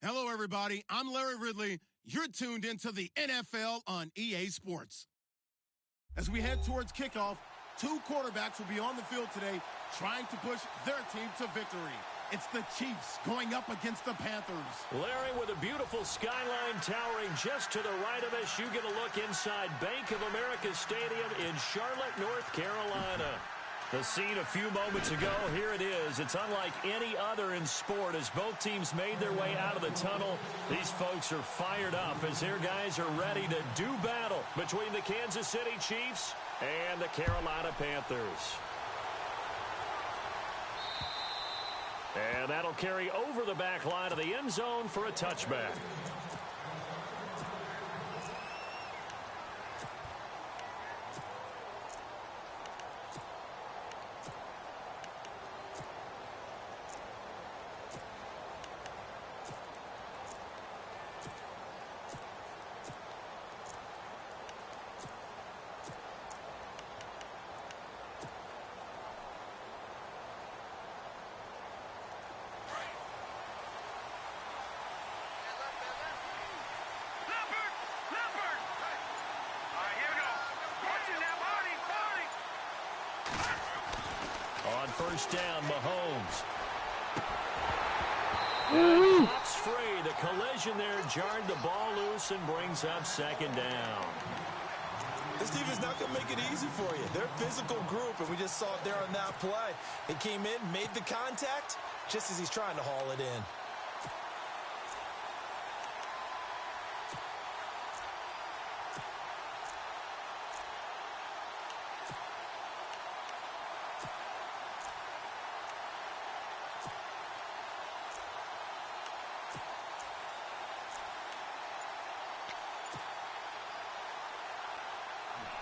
Hello, everybody. I'm Larry Ridley. You're tuned into the NFL on EA Sports. As we head towards kickoff, two quarterbacks will be on the field today trying to push their team to victory. It's the Chiefs going up against the Panthers. Larry, with a beautiful skyline towering just to the right of us, you get a look inside Bank of America Stadium in Charlotte, North Carolina. The scene a few moments ago, here it is. It's unlike any other in sport as both teams made their way out of the tunnel. These folks are fired up as their guys are ready to do battle between the Kansas City Chiefs and the Carolina Panthers. And that'll carry over the back line of the end zone for a touchback. On first down, Mahomes. And pops free. The collision there jarred the ball loose and brings up second down. This defense not going to make it easy for you. They're a physical group, and we just saw it there on that play. He came in, made the contact, just as he's trying to haul it in.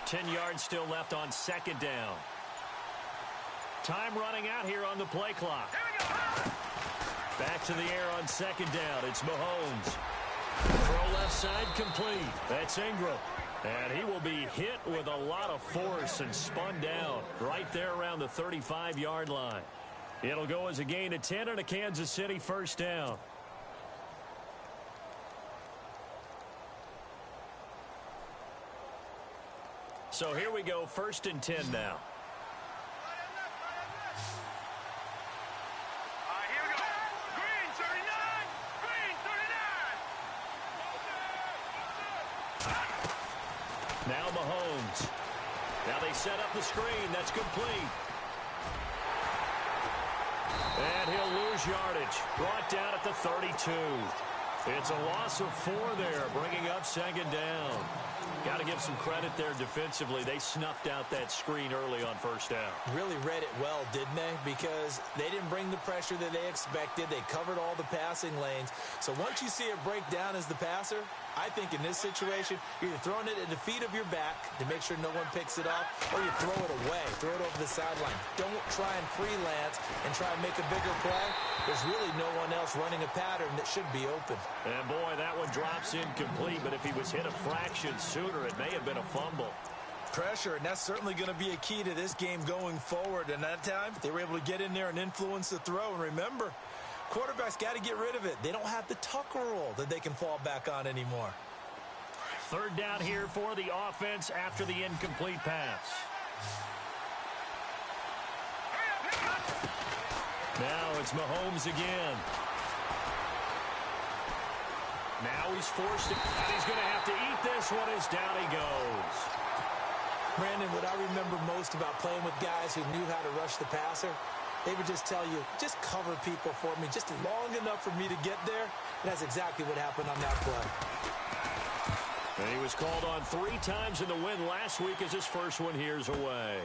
Ten yards still left on second down. Time running out here on the play clock. Back to the air on second down. It's Mahomes. Throw left side complete. That's Ingram. And he will be hit with a lot of force and spun down right there around the 35-yard line. It'll go as a gain of 10 and a Kansas City first down. So here we go, first and 10 now. Here we go. Green 39. Green 39. Now Mahomes. Now they set up the screen. That's complete. And he'll lose yardage. Brought down at the 32. It's a loss of 4 there, bringing up second down. Got to give some credit there defensively. They snuffed out that screen early on first down. Really read it well, didn't they? Because they didn't bring the pressure that they expected. They covered all the passing lanes. So once you see it break down as the passer, I think in this situation, you're either throwing it at the feet of your back to make sure no one picks it off, or you throw it away, throw it over the sideline. Don't try and freelance and try and make a bigger play. There's really no one else running a pattern that should be open. And boy, that one drops incomplete, but if he was hit a fraction sooner, it may have been a fumble. Pressure, and that's certainly going to be a key to this game going forward. And that time, they were able to get in there and influence the throw. And remember, quarterbacks got to get rid of it. They don't have the tucker roll that they can fall back on anymore. Third down here for the offense after the incomplete pass. Now it's Mahomes again. Now he's forced it, and he's going to have to eat this one as down he goes. Brandon, what I remember most about playing with guys who knew how to rush the passer, they would just tell you, just cover people for me, just long enough for me to get there. And that's exactly what happened on that play. And he was called on 3 times in the win last week as his first one here's away.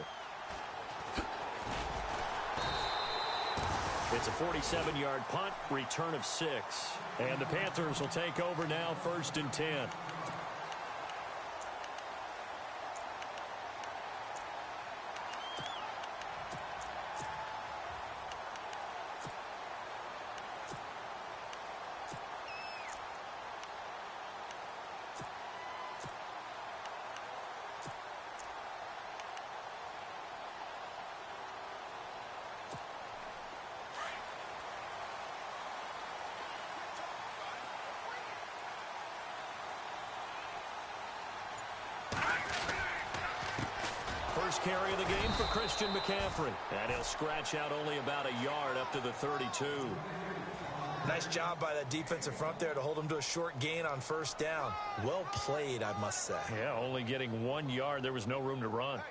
It's a 47-yard punt, return of 6. And the Panthers will take over now, first and 10. First carry of the game for Christian McCaffrey. And he'll scratch out only about a yard up to the 32. Nice job by that defensive front there to hold him to a short gain on first down. Well played, I must say. Yeah, only getting 1 yard. There was no room to run.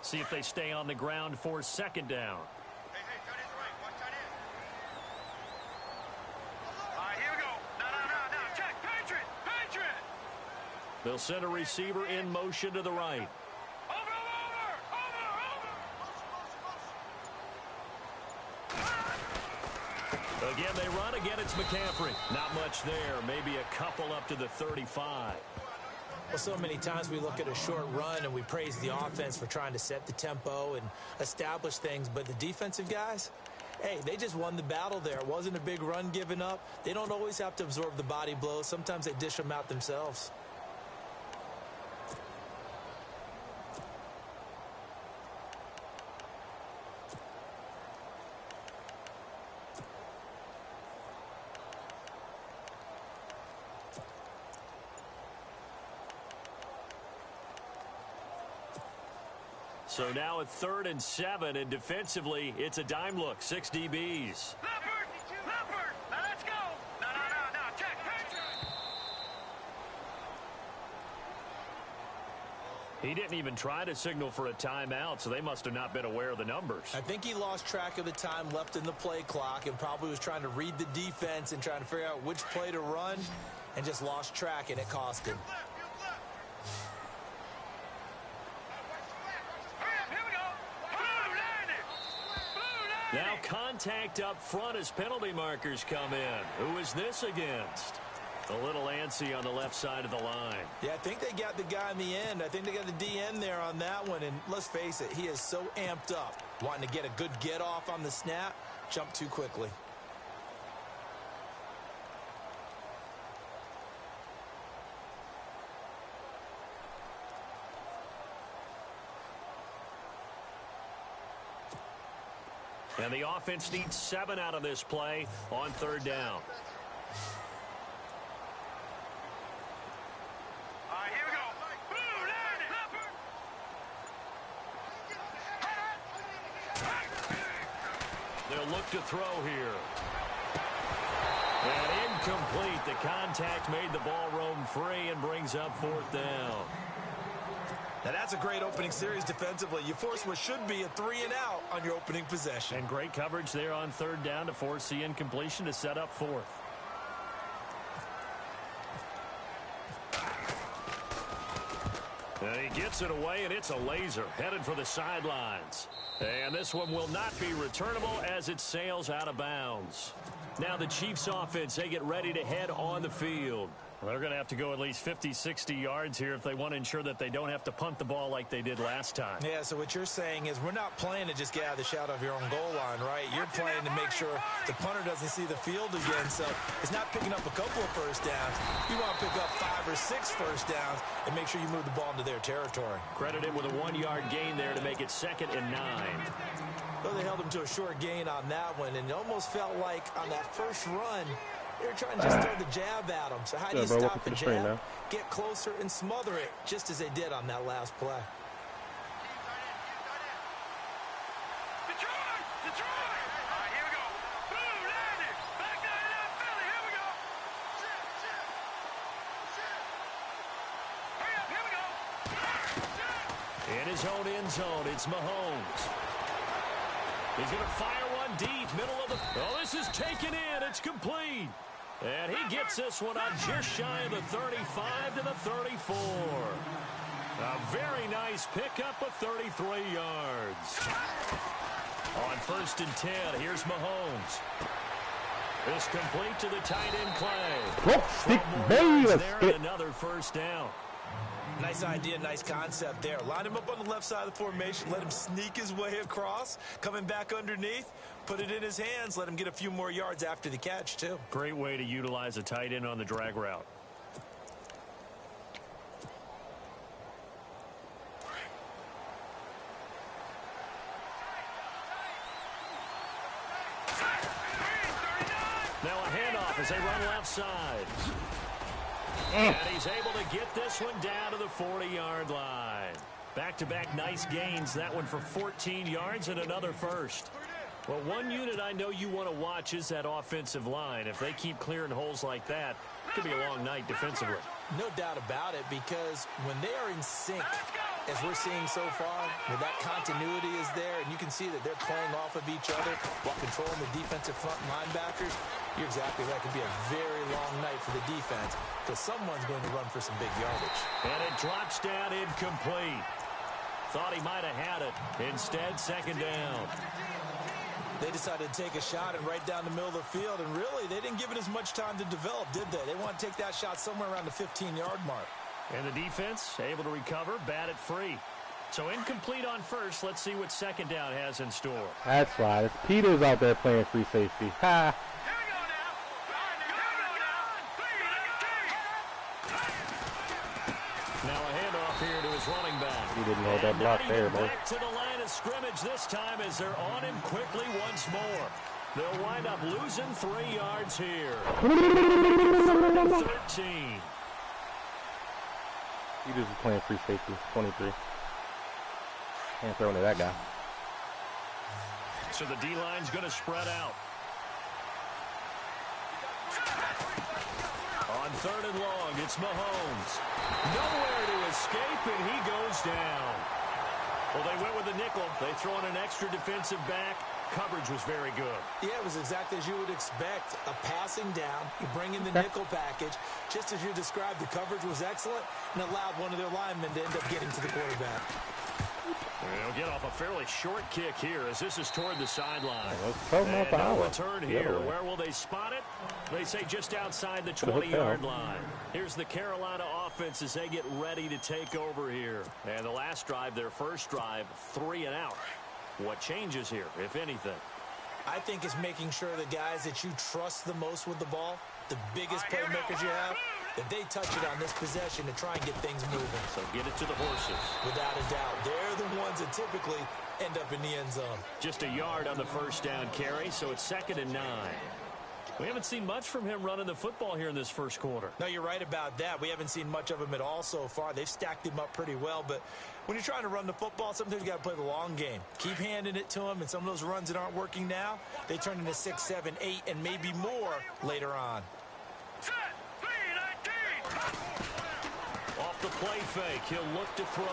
See if they stay on the ground for second down. Hey, tight end's right. Watch tight end. All right, here we go. No. Check. Patriot. They'll send a receiver in motion to the right. Over. Again, they run. Again, it's McCaffrey. Not much there. Maybe a couple up to the 35. Well, so many times we look at a short run and we praise the offense for trying to set the tempo and establish things, but the defensive guys, hey, they just won the battle there. It wasn't a big run given up. They don't always have to absorb the body blows. Sometimes they dish them out themselves. So now at 3rd and 7, and defensively, it's a dime look. 6 DBs. Leopard. Now let's go. No. Check. Patriot. He didn't even try to signal for a timeout, so they must have not been aware of the numbers. I think he lost track of the time left in the play clock and probably was trying to read the defense and trying to figure out which play to run and just lost track, and it cost him. Now contact up front as penalty markers come in. Who is this against? A little antsy on the left side of the line. Yeah, I think they got the guy in the end. I think they got the DN there on that one. And let's face it, he is so amped up, wanting to get a good get off on the snap, jump too quickly. And the offense needs 7 out of this play on 3rd down. All right, here we go. They'll look to throw here. And incomplete. The contact made the ball roam free and brings up 4th down. Now, that's a great opening series defensively. You force what should be a 3-and-out on your opening possession. And great coverage there on 3rd down to force the incompletion to set up 4th. And he gets it away, and it's a laser headed for the sidelines. And this one will not be returnable as it sails out of bounds. Now the Chiefs offense, they get ready to head on the field. Well, they're going to have to go at least 50, 60 yards here if they want to ensure that they don't have to punt the ball like they did last time. Yeah, so what you're saying is we're not playing to just get out of the shadow of your own goal line, right? You're playing to make sure the punter doesn't see the field again. So it's not picking up a couple of first downs. You want to pick up 5 or 6 first downs and make sure you move the ball into their territory. Credited with a 1-yard gain there to make it 2nd and 9. Well, they held him to a short gain on that one, and it almost felt like on that first run, they were trying to just throw the jab at him. So how do you stop the jab? Get closer and smother it, just as they did on that last play. Detroit! All right, here we go. Boom, landed. Back 99 Philly. Here we go. Hurry up, here we go. In his own end zone, it's Mahomes. He's going to fire one deep, middle of the... Oh, this is taken in. It's complete. And he gets this one out just shy of the 35 to the 34. A very nice pickup of 33 yards. On 1st and 10, here's Mahomes. It's complete to the tight end Clay. Stick, baby, let's there get and another first down. Nice idea, nice concept there. Line him up on the left side of the formation. Let him sneak his way across. Coming back underneath. Put it in his hands. Let him get a few more yards after the catch, too. Great way to utilize a tight end on the drag route. as they run left side. And he's able to get this one down to the 40-yard line. Back-to-back nice gains. That one for 14 yards and another first. Well, one unit I know you want to watch is that offensive line. If they keep clearing holes like that, it could be a long night defensively. No doubt about it, because when they are in sync, as we're seeing so far, where that continuity is there, and you can see that they're playing off of each other while controlling the defensive front linebackers, you're exactly right. It could be a very long night for the defense, because someone's going to run for some big yardage. And it drops down incomplete. Thought he might have had it. Instead, second down. They decided to take a shot and right down the middle of the field, and really, they didn't give it as much time to develop, did they? They want to take that shot somewhere around the 15-yard mark. And the defense able to recover, bat it free. So incomplete on first. Let's see what second down has in store. That's right. It's Peters out there playing free safety. Ha! Now a handoff here to his running back. He didn't hold that block there, man. Back to the line of scrimmage this time as they're on him quickly once more. They'll wind up losing 3 yards here. 13. Peters is playing free safety. 23. Can't throw into that guy. So the D-line's going to spread out. On third and long, it's Mahomes. Nowhere to escape, and he goes down. Well, they went with the nickel. They throw in an extra defensive back. Coverage was very good. Yeah, it was exactly as you would expect. A passing down. You bring in the nickel package. Just as you described, the coverage was excellent and allowed one of their linemen to end up getting to the quarterback. They'll get off a fairly short kick here as this is toward the sideline. And no return here. Where will they spot it? They say just outside the 20-yard line. Here's the Carolina offense as they get ready to take over here. And the last drive, their first drive, 3 and out. What changes here, if anything? I think it's making sure the guys that you trust the most with the ball, the biggest playmakers you have, that they touch it on this possession to try and get things moving. So get it to the horses. Without a doubt. They're the ones that typically end up in the end zone. Just a yard on the first down carry, so it's 2nd and 9. We haven't seen much from him running the football here in this first quarter. No, you're right about that. We haven't seen much of him at all so far. They've stacked him up pretty well, but when you're trying to run the football, sometimes you got to play the long game. Keep handing it to him, and some of those runs that aren't working now, they turn into 6, 7, 8, and maybe more later on. Off the play fake, he'll look to throw.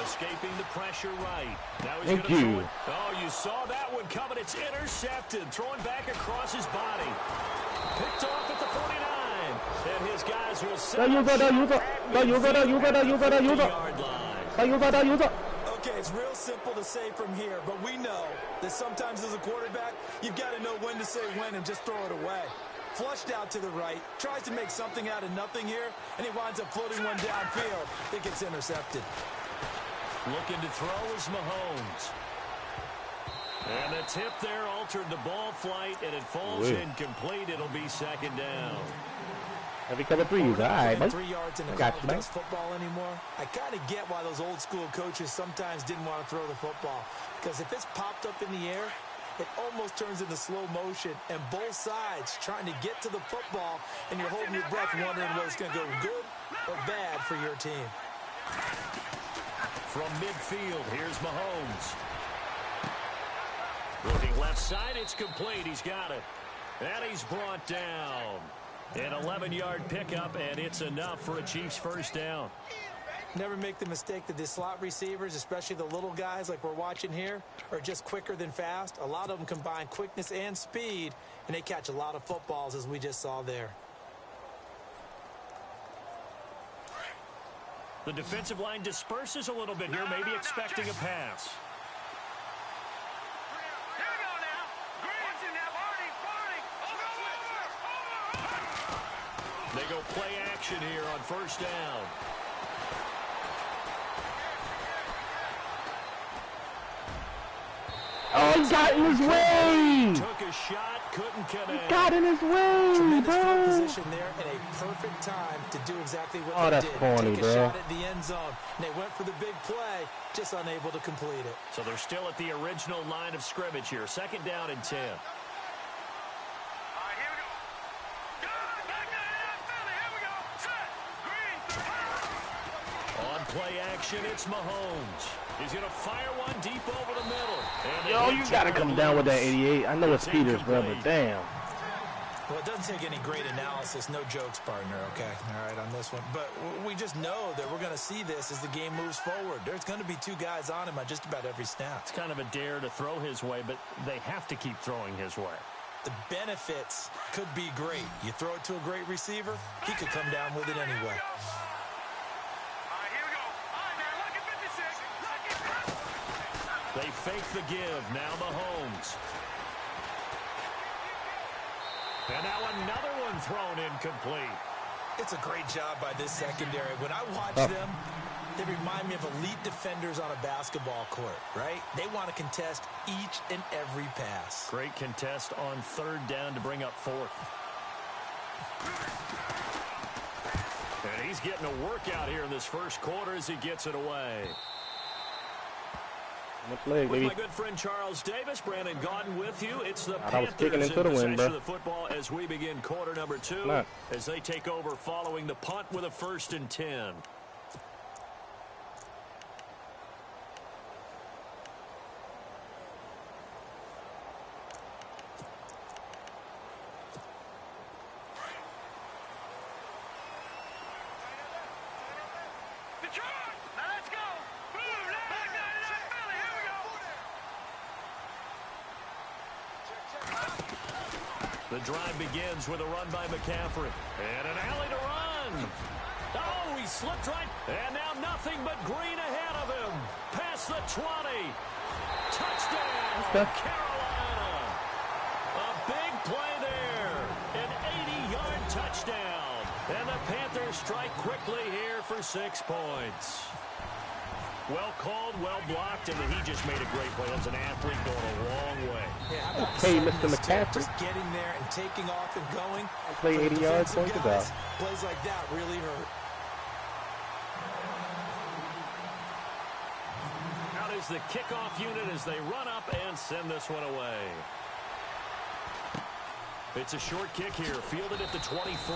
Escaping the pressure right. Now he's Thank gonna you. throw it. Oh, you saw that one coming. It's intercepted. Throwing back across his body. Picked off at the 49. And his guys will set up Okay, it's real simple to say from here, but we know that sometimes as a quarterback, you've got to know when to say when and just throw it away. Flushed out to the right, tries to make something out of nothing here, and he winds up floating one downfield. It gets intercepted. Looking to throw is Mahomes. And the tip there altered the ball flight, and it falls incomplete. It'll be 2nd down. Every cover 3, all right, buddy. 3 yards in the college does football anymore. I kind of get why those old school coaches sometimes didn't want to throw the football, because if it's popped up in the air, it almost turns into slow motion, and both sides trying to get to the football, and you're holding your breath wondering whether it's going to go good or bad for your team. From midfield, here's Mahomes. Looking left side, it's complete. He's got it. And he's brought down. An 11-yard pickup, and it's enough for a Chiefs first down. Never make the mistake that the slot receivers, especially the little guys like we're watching here, are just quicker than fast. A lot of them combine quickness and speed, and they catch a lot of footballs, as we just saw there. The defensive line disperses a little bit here, maybe expecting a pass. They go play action here on first down. Oh, he got in his way! Took a shot, couldn't connect. He got in his way, Tremendous field bro! position there and a perfect time to do exactly what they That's did. corny, Take a bro. shot at the end zone. And they went for the big play, just unable to complete it. So they're still at the original line of scrimmage here. 2nd down and 10. play action. It's Mahomes. He's going to fire one deep over the middle. Yo, you got to come down with that 88. I know it's Peters, bro, but damn. Well, it doesn't take any great analysis. No jokes, partner, okay? All right, on this one. But we just know that we're going to see this as the game moves forward. There's going to be two guys on him on just about every snap. It's kind of a dare to throw his way, but they have to keep throwing his way. The benefits could be great. You throw it to a great receiver, he could come down with it anyway. They fake the give. Now Mahomes. And now another one thrown incomplete. It's a great job by this secondary. When I watch them, they remind me of elite defenders on a basketball court, right? They want to contest each and every pass. Great contest on third down to bring up fourth. And he's getting a workout here in this first quarter as he gets it away. Leg, with my good friend Charles Davis, Brandon Gaudin with you. It's the Panthers in into the possession win, bro. of the football as we begin quarter number 2 as they take over following the punt with a 1st and 10. The drive begins with a run by McCaffrey. And an alley to run. Oh, he slipped right. And now nothing but green ahead of him. Past the 20. Touchdown, Carolina. A big play there. An 80-yard touchdown. And the Panthers strike quickly here for 6 points. Well called, well blocked, and he just made a great play. That's an athlete going a long way. Yeah, okay, Mr. McCaffrey. Just getting there and taking off and going. Play 80 yards, point it out. Plays like that really hurt. Out is the kickoff unit as they run up and send this one away. It's a short kick here, fielded at the 24.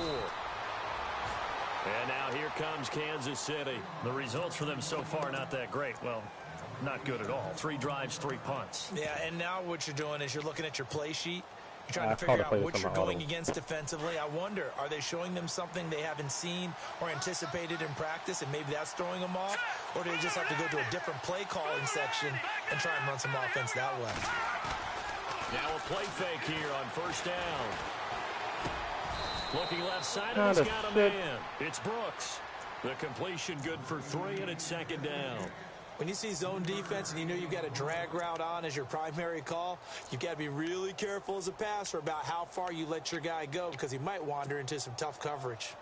And now here comes Kansas City. The results for them so far not that great. Well, not good at all. 3 drives, 3 punts. Yeah, and now what you're doing is you're looking at your play sheet. You're trying to figure out what you're going against defensively. I wonder, are they showing them something they haven't seen or anticipated in practice, and maybe that's throwing them off? Or do they just have to go to a different play calling section and try and run some offense that way? Now a play fake here on 1st down. Looking left side, and he's got a man. It's Brooks. The completion good for 3, and it's 2nd down. When you see zone defense and you know you've got a drag route on as your primary call, you've got to be really careful as a passer about how far you let your guy go because he might wander into some tough coverage.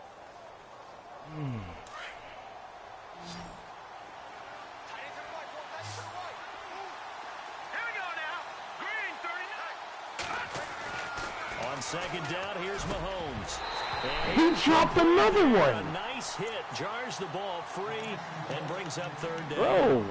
On 2nd down, here's Mahomes. He dropped another one. A nice hit, jars the ball free, and brings up 3rd down. Bro.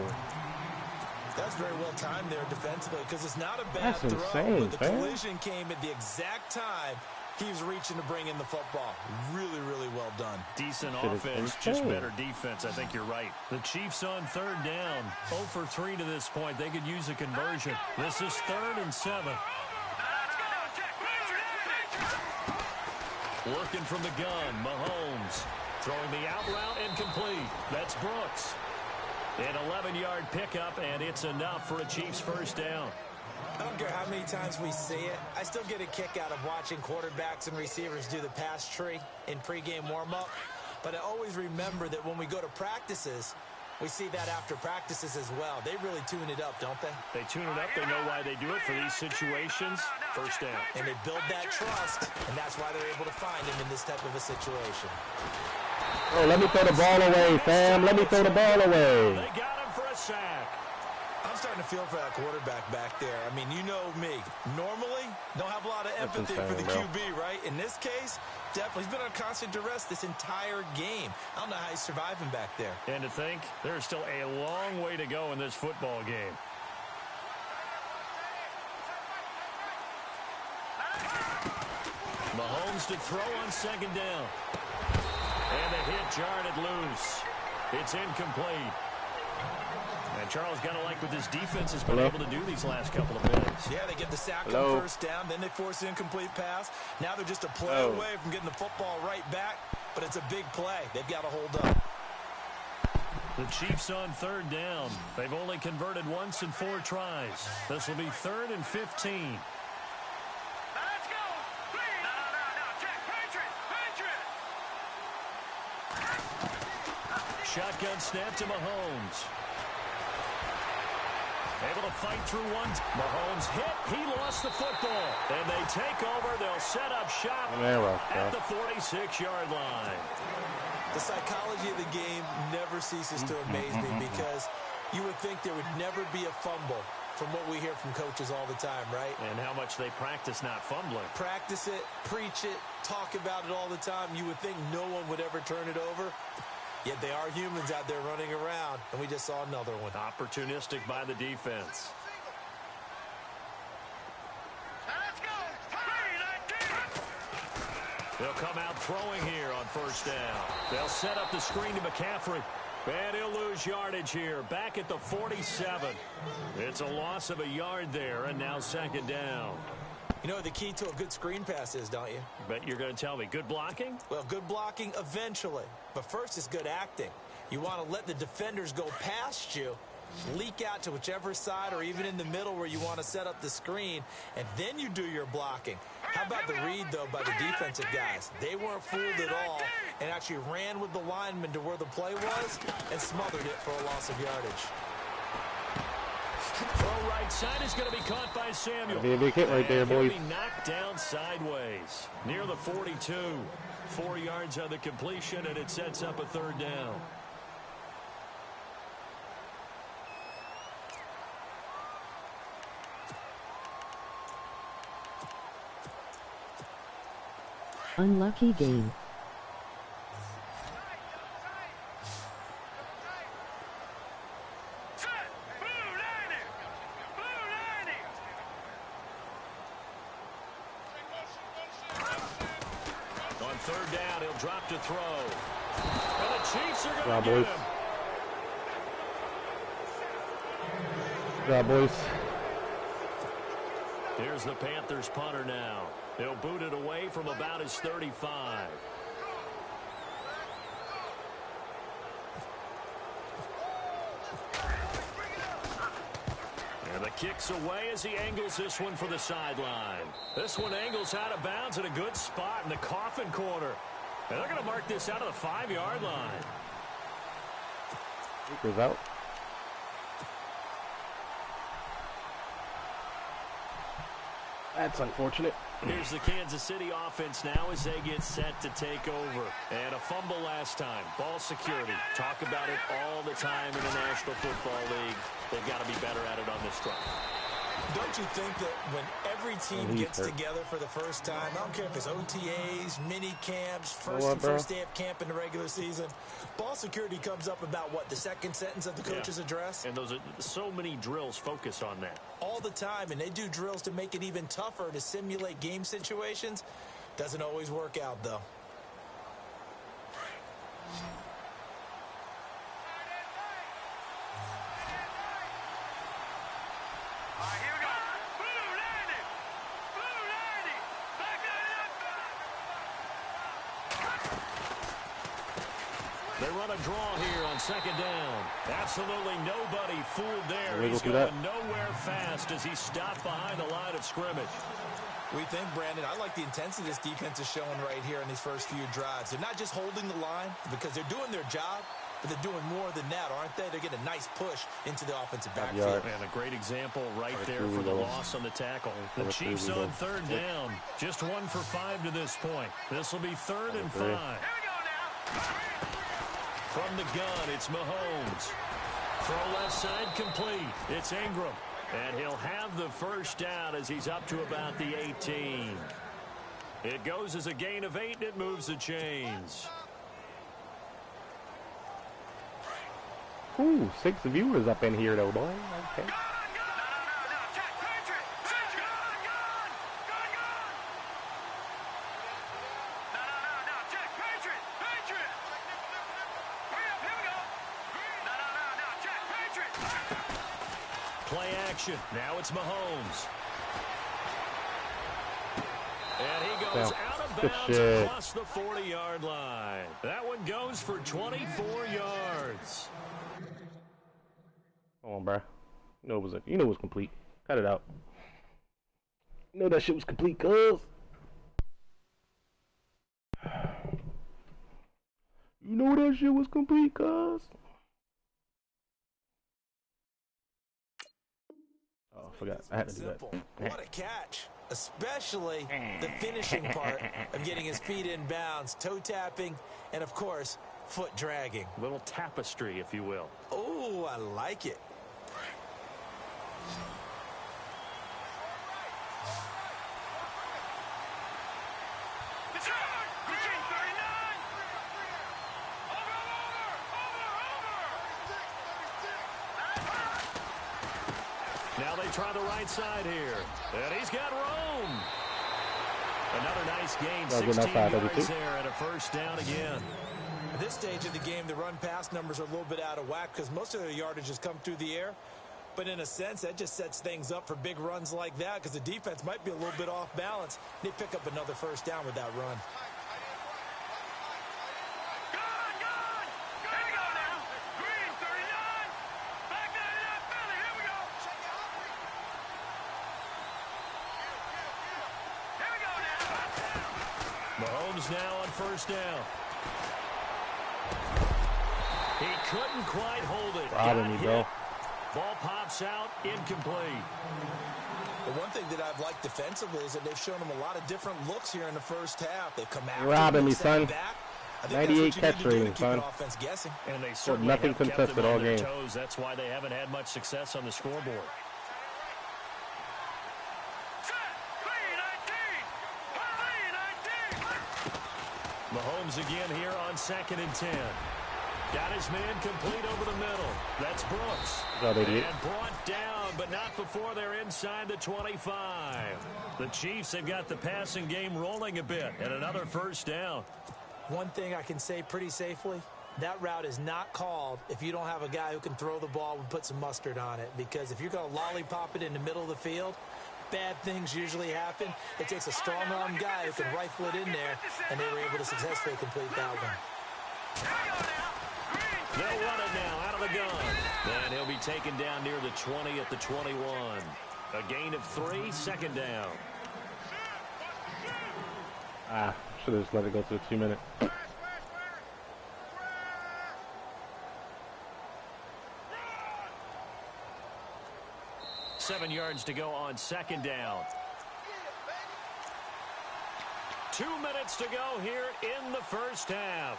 That's very well timed there defensively because it's not a bad throw, insane, but the collision came at the exact time he was reaching to bring in the football. Really, really well done. Decent offense, just better defense. I think you're right. The Chiefs on 3rd down. 0 for 3 to this point. They could use a conversion. This is 3rd and 7. Working from the gun, Mahomes. Throwing the out route and complete. That's Brooks. An 11-yard pickup, and it's enough for a Chiefs 1st down. I don't care how many times we see it. I still get a kick out of watching quarterbacks and receivers do the pass tree in pregame warm-up. But I always remember that when we go to practices, we see that after practices as well. They really tune it up, don't they? They tune it up. They know why they do it for these situations. 1st down. And they build that trust, and that's why they're able to find him in this type of a situation. Oh, let me throw the ball away, fam. Let me throw the ball away. They got him for a sack. I'm starting to feel for that quarterback back there. I mean, you know me. Normally, don't have a lot of empathy for the QB, right? In this case, definitely. He's been on constant duress this entire game. I don't know how he's surviving back there. And to think, there's still a long way to go in this football game. Mahomes to throw on 2nd down. And the hit jarred it loose. It's incomplete. And Charles, got to like what this defense has been able to do these last couple of minutes. Yeah, they get the sack on first down, then they force an incomplete pass. Now they're just a play away from getting the football right back, but it's a big play. They've got to hold up. The Chiefs on third down. They've only converted once in 4 tries. This will be 3rd and 15. Let's go. Please. No. Check. Patriot. Shotgun snap to Mahomes. Able to fight through one. Mahomes hit. He lost the football. And they take over. They'll set up shop at the 46-yard line. The psychology of the game never ceases to amaze me because you would think there would never be a fumble from what we hear from coaches all the time, right? And how much they practice not fumbling. Practice it, preach it, talk about it all the time. You would think no one would ever turn it over. Yet they are humans out there running around, and we just saw another one. Opportunistic by the defense. Let's go. They'll come out throwing here on first down. They'll set up the screen to McCaffrey. And he'll lose yardage here. Back at the 47. It's a loss of a yard there, and now 2nd down. You know what the key to a good screen pass is, don't you? Bet you're going to tell me. Good blocking? Well, good blocking eventually. But first is good acting. You want to let the defenders go past you, leak out to whichever side or even in the middle where you want to set up the screen, and then you do your blocking. How about the read, though, by the defensive guys? They weren't fooled at all and actually ran with the lineman to where the play was and smothered it for a loss of yardage. Throw right side is going to be caught by Samuel. Be a big hit right there, boys. He'll be knocked down sideways near the 42. 4 yards on the completion, and it sets up a 3rd down. Unlucky game. On 3rd down, he'll drop to throw. And the Chiefs are going to boys. get him. Good job, boys. Here's the Panthers punter now. He'll boot it away from about his 35. And the kick's away as he angles this one for the sideline. This one angles out of bounds at a good spot in the coffin corner. And they're going to mark this out of the 5-yard line. Goes out. That's unfortunate. Here's the Kansas City offense now as they get set to take over. And a fumble last time. Ball security. Talk about it all the time in the National Football League. They've got to be better at it on this drive. Don't you think that when every team gets together for the first time, I don't care if it's OTAs, mini camps, first day of camp in the regular season, ball security comes up about what, the second sentence of the coach's address? And those are so many drills focused on that. All the time, and they do drills to make it even tougher to simulate game situations. Doesn't always work out, though. Here we go. Blue landing. Back They run a draw here on 2nd down. Absolutely nobody fooled there. He's going nowhere fast as he's stopped behind the line of scrimmage. We think, Brandon, I like the intensity this defense is showing right here in these first few drives. They're not just holding the line because they're doing their job, but they're doing more than that, aren't they? They're getting a nice push into the offensive backfield. And a great example right there for the loss on the tackle. The Chiefs on 3rd down. Just 1 for 5 to this point. This will be 3rd and 5. Here we go now. From the gun, it's Mahomes. Throw left side complete. It's Ingram. And he'll have the first down as he's up to about the 18. It goes as a gain of 8, and it moves the chains. Ooh, 6 viewers up in here, though, boy. Okay. Play action. Now it's Mahomes. And he goes out of bounds across the 40-yard line. That one goes for 24 yards. Come on, bro. You know it was complete. Cut it out. You know that shit was complete, cuz. You know that shit was complete, cuz. Oh, I forgot. I had to do that. What a catch. Especially the finishing part of getting his feet in bounds, toe tapping, and of course, foot dragging. A little tapestry, if you will. Oh, I like it. Now they try the right side here. And he's got room. Another nice gain, 16 yards there, and a first down again. At this stage of the game, the run-pass numbers are a little bit out of whack because most of their yardage has come through the air. But in a sense, that just sets things up for big runs like that because the defense might be a little bit off balance. They pick up another first down with that run. Mahomes now on first down. He couldn't quite hold it. Robbing me, bro. Ball pops out, incomplete. The one thing that I've liked defensively is that they've shown him a lot of different looks here in the first half. They've come out. Robbing me, son. 98 catch rating, son. And they certainly nothing have kept contested them on all their game. toes. That's why they haven't had much success on the scoreboard. Mahomes again here on 2nd and 10. Got his man complete over the middle. That's Brooks. And brought down, but not before they're inside the 25. The Chiefs have got the passing game rolling a bit, and another first down. One thing I can say pretty safely, that route is not called if you don't have a guy who can throw the ball and put some mustard on it. Because if you're going to lollipop it in the middle of the field, bad things usually happen. It takes a strong-arm guy who can rifle it in there, and they were able to successfully complete that one. They'll run it now out of the gun. And he'll be taken down near the 20 at the 21. A gain of 3, 2nd down. Should have just let it go to a 2-minute. 7 yards to go on 2nd down. 2 minutes to go here in the first half.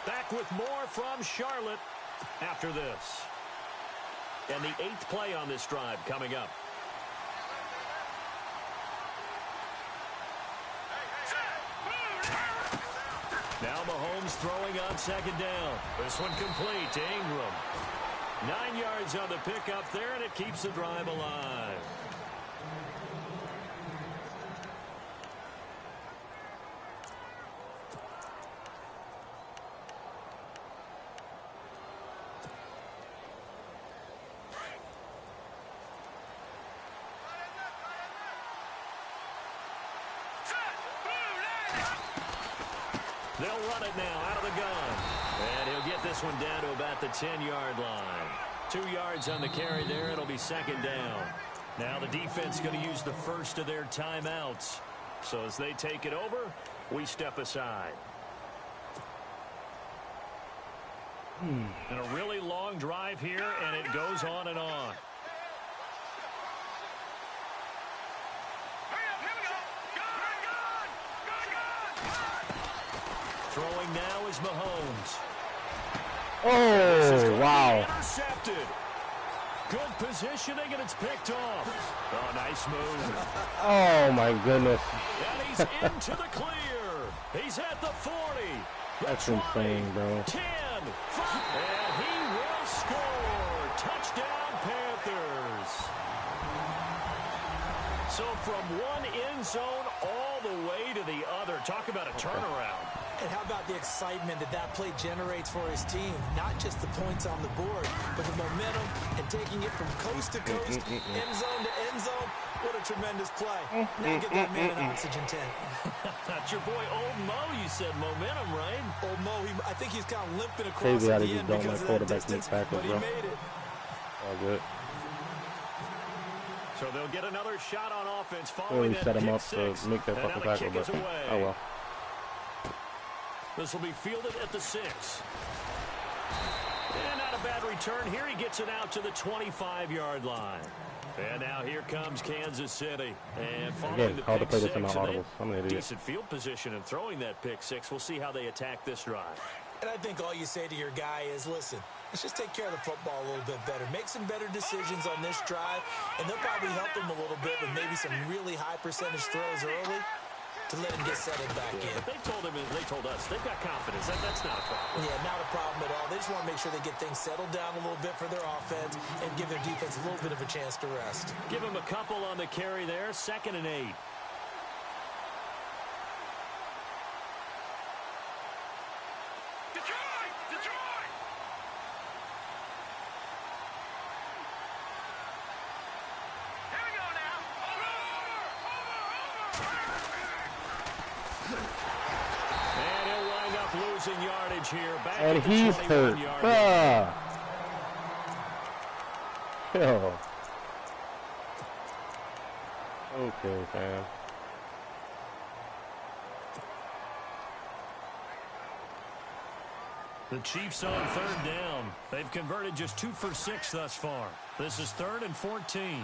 Back with more from Charlotte after this. And the 8th play on this drive coming up. Now Mahomes throwing on 2nd down. This one complete to Ingram. 9 yards on the pickup there, and it keeps the drive alive. They'll run it now out of the gun. And he'll get this one down to about the 10-yard line. 2 yards on the carry there. It'll be 2nd down. Now the defense going to use the first of their timeouts. So as they take it over, we step aside. And a really long drive here, and it goes on and on. Throwing now is Mahomes. Oh, wow. Intercepted. Good positioning, and it's picked off. Oh, nice move. Oh, my goodness. And he's into the clear. He's at the 40. That's 20, insane, bro. 10, 5, and he will score. Touchdown, Panthers. So from one end zone all the way to the other. Talk about a turnaround. And how about the excitement that play generates for his team? Not just the points on the board, but the momentum and taking it from coast to coast, end zone to end zone. What a tremendous play. Now get that man an oxygen tank. That's your boy Old Mo. You said momentum, right? Old Mo, I think he's kind of limping across Crazy at how the they end just don't because let of that quarterbacks distance, make tackles, but he bro. made it. All good. So they'll get another shot on offense They following really that set him pick up to six. make that And now fucking the tackle, kick but is away. oh well. This will be fielded at the 6. And not a bad return. Here he gets it out to the 25-yard line. And now here comes Kansas City. And following Again, the called to pick play this in my 6, and audibles. I'm an idiot. decent field position in throwing that pick 6. We'll see how they attack this drive. And I think all you say to your guy is, listen, let's just take care of the football a little bit better. Make some better decisions on this drive, and they'll probably help him a little bit with maybe some really high percentage throws early to let him get settled back in. But they told us they've got confidence. That's not a problem. Yeah, not a problem at all. They just want to make sure they get things settled down a little bit for their offense and give their defense a little bit of a chance to rest. Give him a couple on the carry there. 2nd and 8. Detroit! Here we go now. And he'll wind up losing yardage here. Back And at the he's hurt. 21-yard line. Yo. Okay, fam. The Chiefs on 3rd down. They've converted just 2 for 6 thus far. This is 3rd and 14. All right,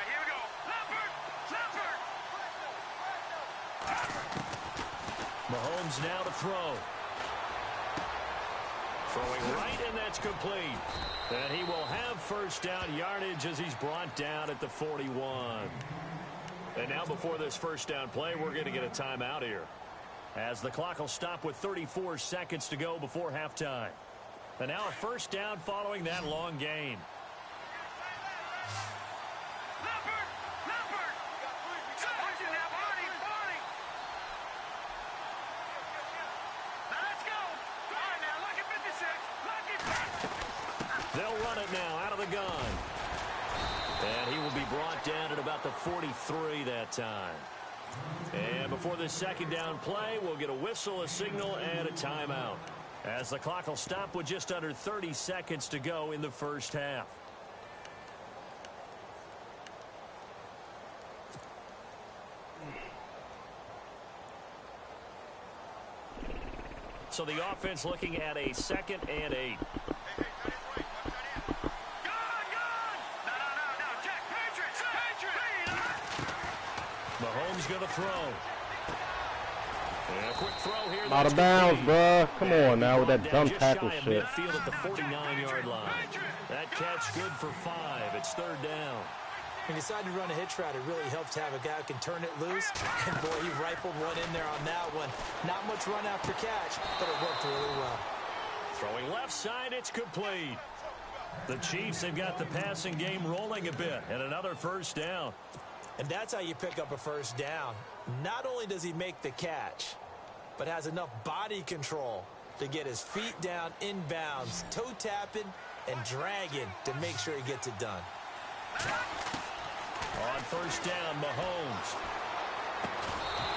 here we go. Leopard! Mahomes now to throw. Throwing right, and that's complete. And he will have first down yardage as he's brought down at the 41. And now before this first down play, we're going to get a timeout here, as the clock will stop with 34 seconds to go before halftime. And now a first down following that long gain. Leopard! Watch it now, Barney! Now let's go! All right, now, look at 56. They'll run it now out of the gun. And he will be brought down at about the 43 that time. And before this second down play, we'll get a whistle, a signal, and a timeout, as the clock will stop with just under 30 seconds to go in the first half. So the offense looking at a 2nd and 8. Mahomes going to throw. And a quick throw here. Out of bounds, bruh. Come on now with that dumb tackle shit. Midfield at the 49-yard line. That catch good for 5. It's 3rd down. When you decide to run a hitch route, it really helps to have a guy who can turn it loose. And, boy, he rifled one in there on that one. Not much run after catch, but it worked really well. Throwing left side, it's complete. The Chiefs have got the passing game rolling a bit, and another first down. And that's how you pick up a first down. Not only does he make the catch, but has enough body control to get his feet down inbounds, toe tapping and dragging to make sure he gets it done. On first down, Mahomes.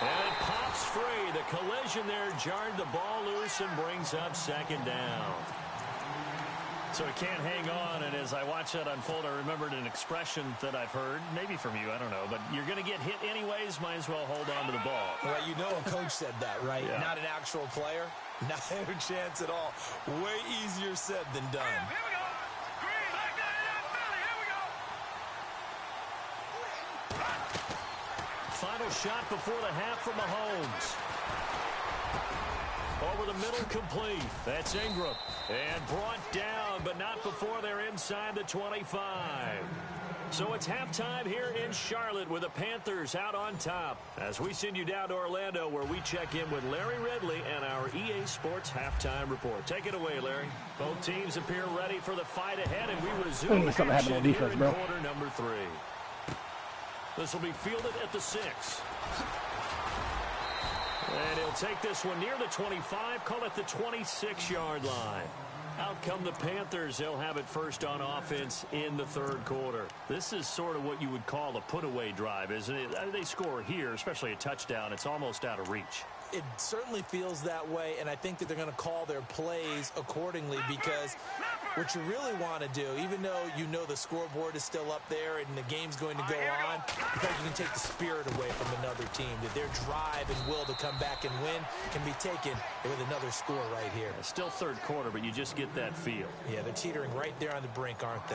And it pops free. The collision there jarred the ball loose and brings up 2nd down. So he can't hang on, and as I watch that unfold, I remembered an expression that I've heard, maybe from you, I don't know, but you're going to get hit anyways, might as well hold on to the ball. Well, you know a coach said that, right? Yeah. Not an actual player. Not a chance at all. Way easier said than done. Here we go. Green, like that in that belly. Here we go. Final shot before the half from Mahomes. Over the middle, complete. That's Ingram. And brought down, but not before they're inside the 25. So it's halftime here in Charlotte with the Panthers out on top, as we send you down to Orlando, where we check in with Larry Ridley and our EA Sports Halftime Report. Take it away, Larry. Both teams appear ready for the fight ahead, and we resume Something happened on action defense, here in bro. quarter number 3. This will be fielded at the 6. And he'll take this one near the 25, call it the 26-yard line. Out come the Panthers. They'll have it first on offense in the third quarter. This is sort of what you would call a put-away drive, isn't it? They score here, especially a touchdown. It's almost out of reach. It certainly feels that way, and I think that they're going to call their plays accordingly because what you really want to do, even though you know the scoreboard is still up there and the game's going to go on, in fact, you can take the spirit away from another team, that their drive and will to come back and win can be taken with another score right here. Still third quarter, but you just get that feel. Yeah, they're teetering right there on the brink, aren't they?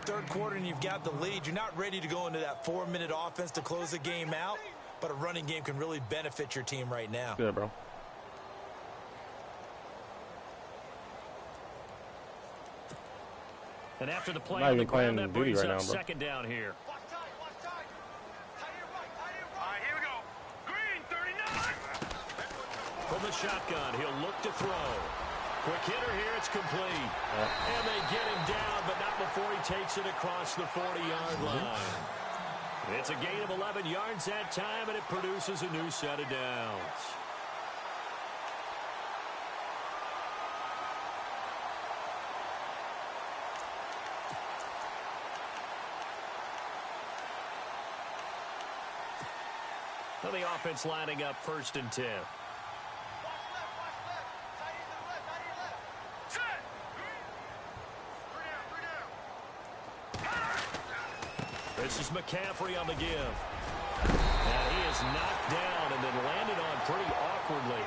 Third quarter and you've got the lead. You're not ready to go into that 4-minute offense to close the game out, but a running game can really benefit your team right now. Good, bro. And after the play Not on the even ground, playing that duty brings right up now, bro. second down here. All right, here we go. Green, 39. From the shotgun, he'll look to throw. Quick hitter here, it's complete. And they get him down, but not before he takes it across the 40-yard line. It's a gain of 11 yards that time, and it produces a new set of downs. So the offense lining up 1st and 10. This is McCaffrey on the give. And he is knocked down and then landed on pretty awkwardly.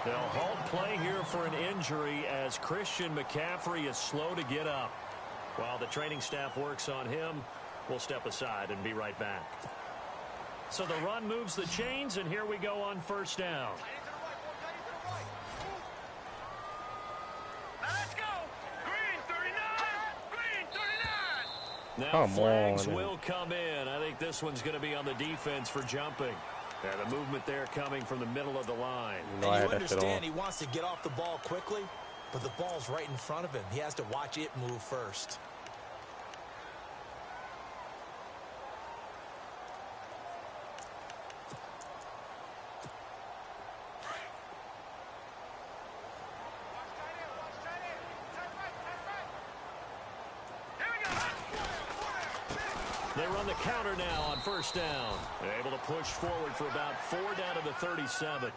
They'll halt play here for an injury as Christian McCaffrey is slow to get up. While the training staff works on him, we'll step aside and be right back. So the run moves the chains, and here we go on 1st down. Let's go. Green, 39. Green, 39. Now Come flags on. will come in. I think this one's going to be on the defense for jumping. And the movement there coming from the middle of the line. No, I And you had that shit understand on. he wants to get off the ball quickly, but the ball's right in front of him. He has to watch it move first. They run the counter now on 1st down. They're able to push forward for about 4 down to the 37.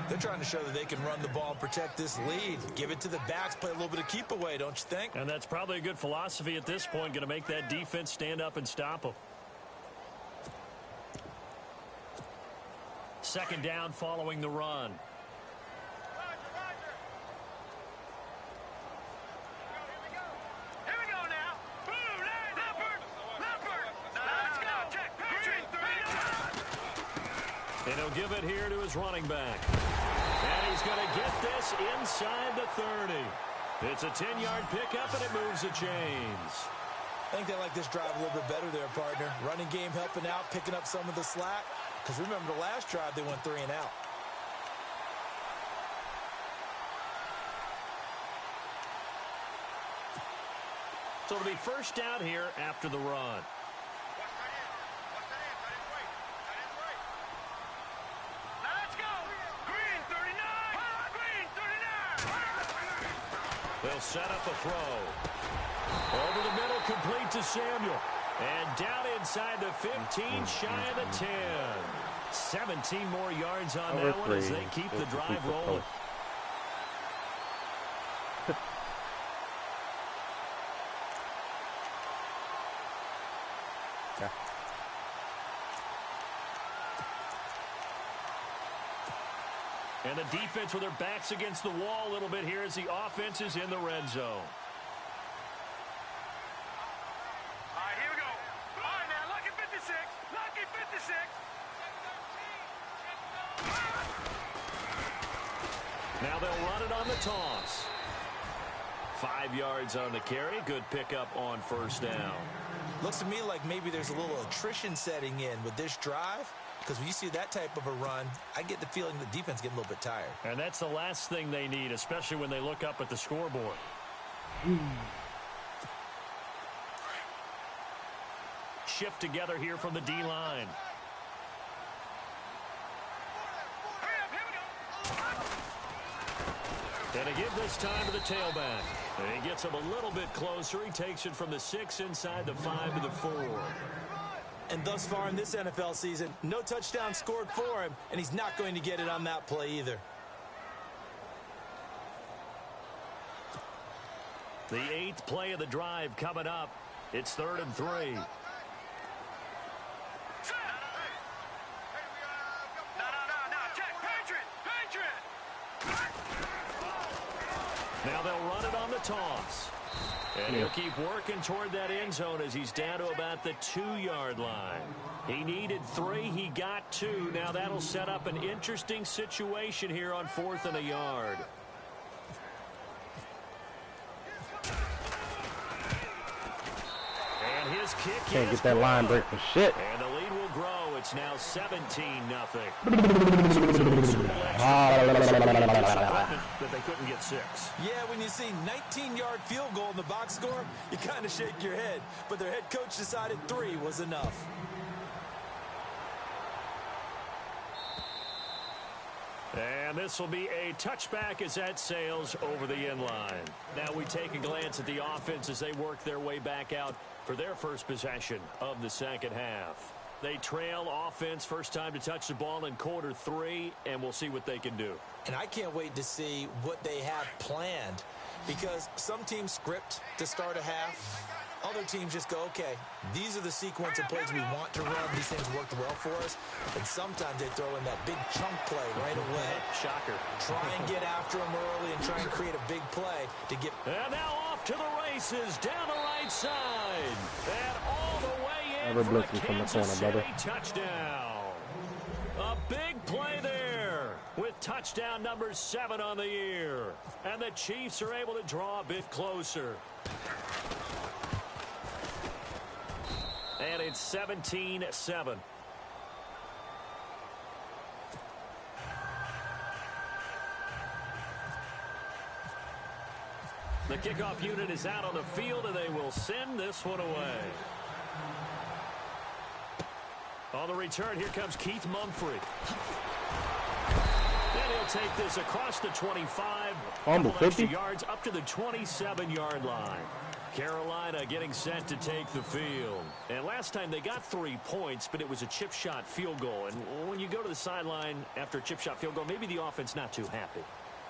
They're trying to show that they can run the ball and protect this lead. Give it to the backs, play a little bit of keep away, don't you think? And that's probably a good philosophy at this point, going to make that defense stand up and stop them. 2nd down following the run. Here we go now. Boom, Leopard. Let's go. Check. Green, 39. And he'll give it here to his running back. And he's going to get this inside the 30. It's a 10-yard pickup, and it moves the chains. I think they like this drive a little bit better there, partner. Running game helping out, picking up some of the slack. Because remember the last drive, they went 3 and out. So it'll be 1st down here after the run. Let's go. Green, 39. Green, 39. They'll set up a throw. Over the middle, complete to Samuel. And down inside the 15, shy of the 10. 17 more yards on Over that one as 3. they keep the Just to drive keep it rolling. close. Yeah. And the defense with their backs against the wall a little bit here as the offense is in the red zone. All right, here we go. All right, now, lucky 56. Lucky 56. Now they'll run it on the toss. 5 yards on the carry. Good pickup on 1st down. Looks to me like maybe there's a little attrition setting in with this drive. Because when you see that type of a run, I get the feeling the defense getting a little bit tired. And that's the last thing they need, especially when they look up at the scoreboard. Shift together here from the D-line. And to give this time to the tailback. And he gets him a little bit closer. He takes it from the 6 inside the 5 to the 4. And thus far in this NFL season, no touchdown scored for him, and he's not going to get it on that play either. The 8th play of the drive coming up. It's 3rd and 3. No. Check. Patriot. Now they'll run it on the toss. And he'll keep working toward that end zone as he's down to about the 2-yard line. He needed 3. He got 2. Now that'll set up an interesting situation here on 4th and a yard. And his kick Can't get that line break for shit. And the lead will grow. It's now 17-0. That they couldn't get 6. Yeah, when you see 19-yard field goal in the box score, you kind of shake your head. But their head coach decided 3 was enough. And this will be a touchback as that sails over the end line. Now we take a glance at the offense as they work their way back out for their first possession of the second half. They trail offense first time to touch the ball in quarter 3, and we'll see what they can do. And I can't wait to see what they have planned, because some teams script to start a half. Other teams just go, okay, these are the sequence of plays we want to run. These things worked well for us. And sometimes they throw in that big chunk play right away. Shocker. Try and get after them early and try and create a big play to get. And now off to the races down the right side. And all the way in Never for a blitz from the Kansas corner, City touchdown. A big play there with touchdown number 7 on the year. And the Chiefs are able to draw a bit closer. And it's 17-7. The kickoff unit is out on the field, and they will send this one away. On the return, here comes Keith Mumphrey. And he'll take this across the 25. Fumble, 50 yards up to the 27-yard line. Carolina getting set to take the field. And last time they got 3 points, but it was a chip shot field goal. And when you go to the sideline after a chip shot field goal, maybe the offense not too happy.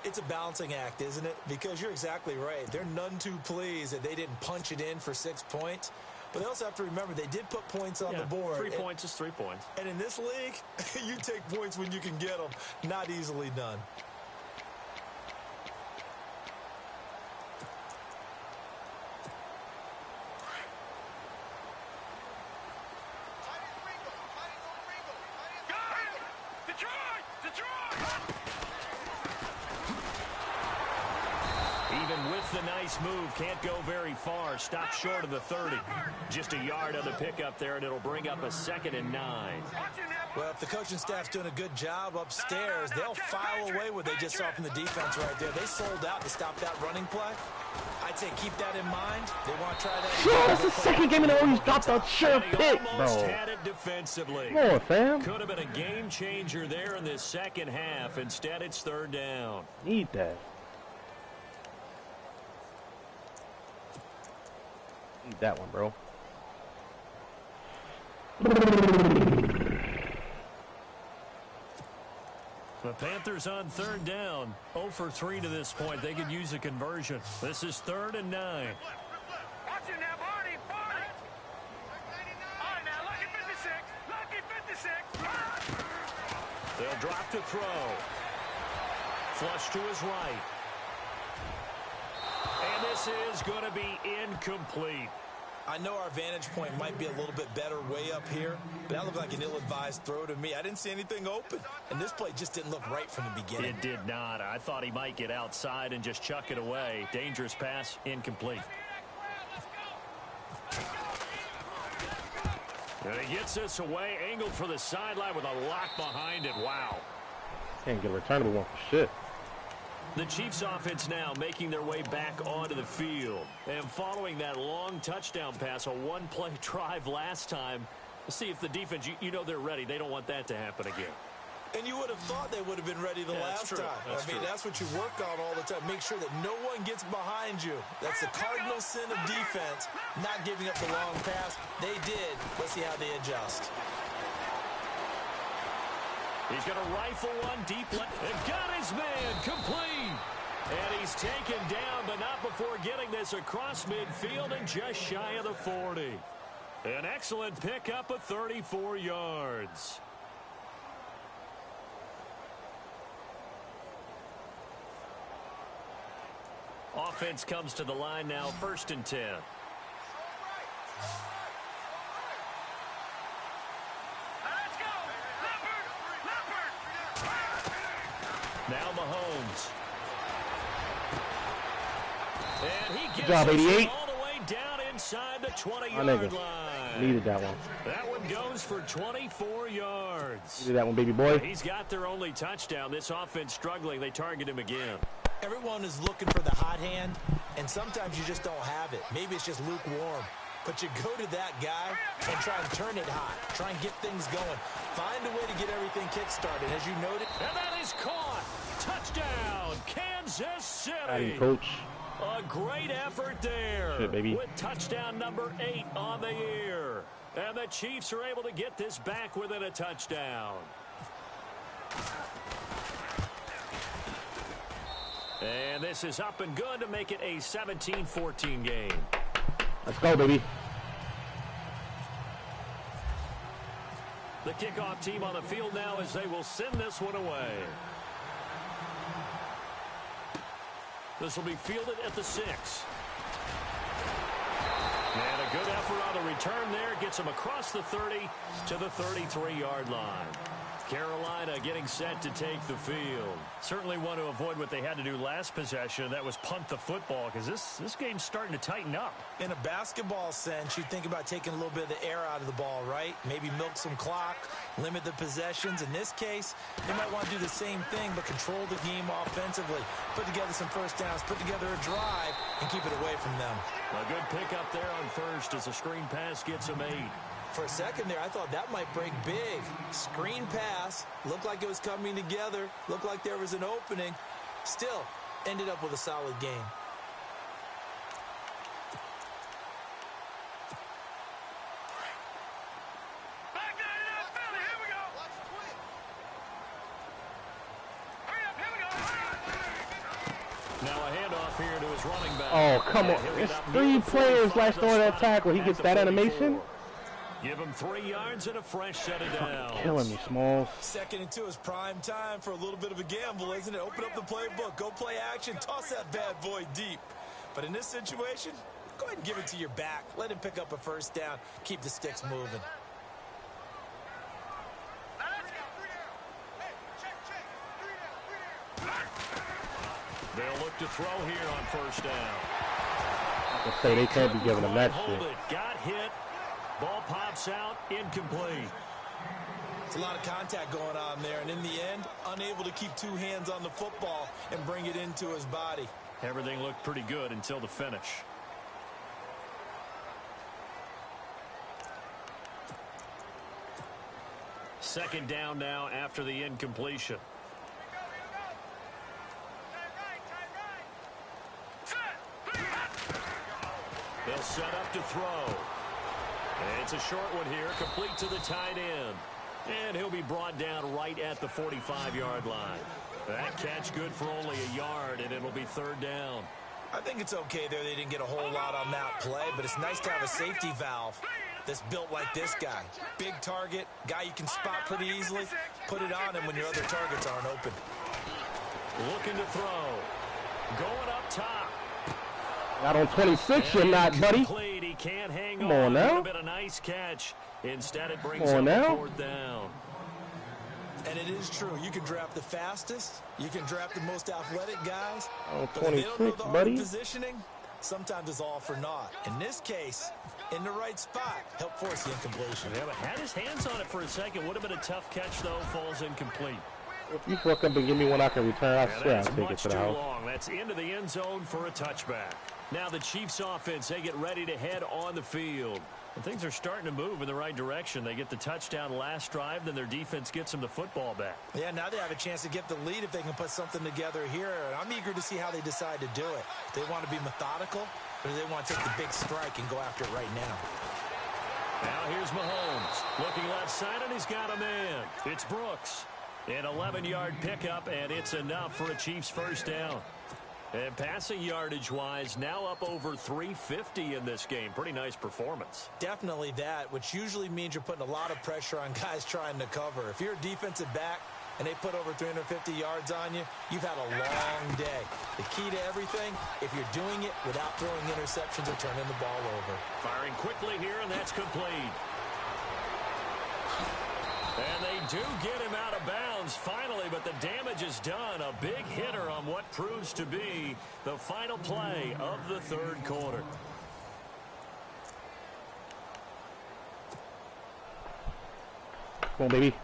It's a balancing act, isn't it? Because you're exactly right. They're none too pleased that they didn't punch it in for 6 points. But they also have to remember they did put points on the board. 3 points is 3 points. And in this league, you take points when you can get them. Not easily done. Even with the nice move, can't go very far. Stop short of the 30. Just a yard on the pickup there, and it'll bring up a 2nd and 9. Well, if the coaching staff's doing a good job upstairs, they'll file away what they just saw from the defense right there. They sold out to stop that running play. I'd say keep that in mind. They want to try that. Yo, that's the second game in a row he's dropped a sure pick, bro. Almost had it defensively. Come on, fam. Could have been a game changer there in this second half. Instead, it's 3rd down. Need that. Need that one, bro. The Panthers on 3rd down. 0 for 3 to this point. They could use a conversion. This is 3rd and 9. Watch it now, Barney. All right, now, lucky 56. Lucky 56. They'll drop to throw. Flush to his right. And this is going to be incomplete. I know our vantage point might be a little bit better way up here, but that looked like an ill-advised throw to me. I didn't see anything open, and this play just didn't look right from the beginning. It did not. I thought he might get outside and just chuck it away. Dangerous pass, incomplete. And he gets this away, angled for the sideline with a lock behind it. Wow. Can't get a returnable one for shit. The Chiefs offense now making their way back onto the field. And following that long touchdown pass, a one-play drive last time, let's see if the defense, you know they're ready. They don't want that to happen again. And you would have thought they would have been ready the last time. That's what you work on all the time. Make sure that no one gets behind you. That's the cardinal sin of defense, not giving up the long pass. They did. Let's see how they adjust. He's going to rifle one deep left. And got his man complete. And he's taken down, but not before getting this across midfield and just shy of the 40. An excellent pickup of 34 yards. Offense comes to the line now, 1st and 10. Now Mahomes. And he gets job, 88. All the way down inside the 20-yard line. Needed that one. That one goes for 24 yards. Needed that one, baby boy. He's got their only touchdown. This offense struggling. They target him again. Everyone is looking for the hot hand, and sometimes you just don't have it. Maybe it's just lukewarm. But you go to that guy and try and turn it hot. Try and get things going. Find a way to get everything kick-started, as you noted. And that is caught. Touchdown, Kansas City. Howdy, coach. A great effort there. Shit, baby. With touchdown number 8 on the year. And the Chiefs are able to get this back within a touchdown. And this is up and good to make it a 17-14 game. Let's go, baby. The kickoff team on the field now as they will send this one away. This will be fielded at the 6. And a good effort on the return there. Gets him across the 30 to the 33-yard line. Carolina getting set to take the field. Certainly want to avoid what they had to do last possession. That was punt the football, because this game's starting to tighten up. In a basketball sense, you think about taking a little bit of the air out of the ball, right? Maybe milk some clock, limit the possessions. In this case, they might want to do the same thing, but control the game offensively. Put together some first downs, put together a drive, and keep it away from them. A good pickup there on first as a screen pass gets him 8. For a second there, I thought that might break big. Screen pass, looked like it was coming together, looked like there was an opening. Still, ended up with a solid game. Now a handoff here to his running back. Oh, come on. It's 3 players lashed on that tackle. He gets that animation. Give him 3 yards and a fresh set of downs. Killing me, Smalls. 2nd and 2 is prime time for a little bit of a gamble, isn't it? Open up the playbook, go play action, toss that bad boy deep. But in this situation, go ahead and give it to your back. Let him pick up a first down. Keep the sticks moving. They'll look to throw here on first down. I say they can't be giving him that shit. Got hit. Ball pops out, incomplete. It's a lot of contact going on there, and in the end, unable to keep 2 hands on the football and bring it into his body. Everything looked pretty good until the finish. Second down now after the incompletion. They'll set up to throw. And it's a short one here, complete to the tight end. And he'll be brought down right at the 45-yard line. That catch good for only a yard, and it'll be 3rd down. I think it's okay there. They didn't get a whole lot on that play, but it's nice to have a safety valve that's built like this guy. Big target, guy you can spot pretty easily. Put it on him when your other targets aren't open. Looking to throw. Going up top. Not on 26, you're not, buddy. He can't hang Come on now. Would have been a nice catch. Instead, it brings up now. 4th down. And it is true. You can draft the fastest. You can draft the most athletic guys. Oh, but if they don't know 26, the art buddy. of positioning, sometimes it's all for naught. In this case, in the right spot, help force the incompletion. Yeah, but had his hands on it for a second. Would have been a tough catch, though. Falls incomplete. If you fuck up and give me one I can return, I swear I'll that's take it much to the too house. long. That's into the end zone for a touchback. Now the Chiefs offense, they get ready to head on the field. And things are starting to move in the right direction. They get the touchdown last drive, then their defense gets them the football back. Yeah, now they have a chance to get the lead if they can put something together here. And I'm eager to see how they decide to do it. They want to be methodical, or do they want to take the big strike and go after it right now? Now here's Mahomes. Looking left side, and he's got a man. It's Brooks. An 11-yard pickup, and it's enough for a Chiefs first down. And passing yardage-wise, now up over 350 in this game. Pretty nice performance. Definitely that, which usually means you're putting a lot of pressure on guys trying to cover. If you're a defensive back and they put over 350 yards on you, you've had a long day. The key to everything, if you're doing it without throwing interceptions or turning the ball over. Firing quickly here, and that's complete. And they do get him out of bounds finally, but the damage is done. A big hitter on what proves to be the final play of the third quarter. Come on, baby.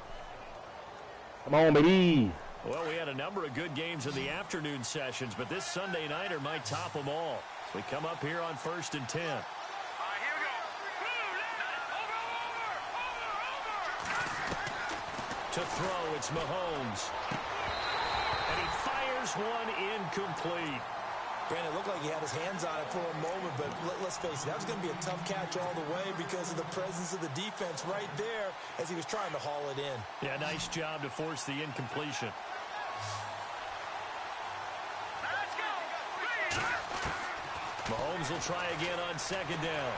Come on, baby. Well, we had a number of good games in the afternoon sessions, but this Sunday nighter might top them all. So we come up here on 1st and 10. Here we go. To throw, it's Mahomes. And he fires one incomplete. Brandon, it looked like he had his hands on it for a moment, but let's face it, that was going to be a tough catch all the way because of the presence of the defense right there as he was trying to haul it in. Yeah, nice job to force the incompletion. Let's go. Mahomes will try again on second down.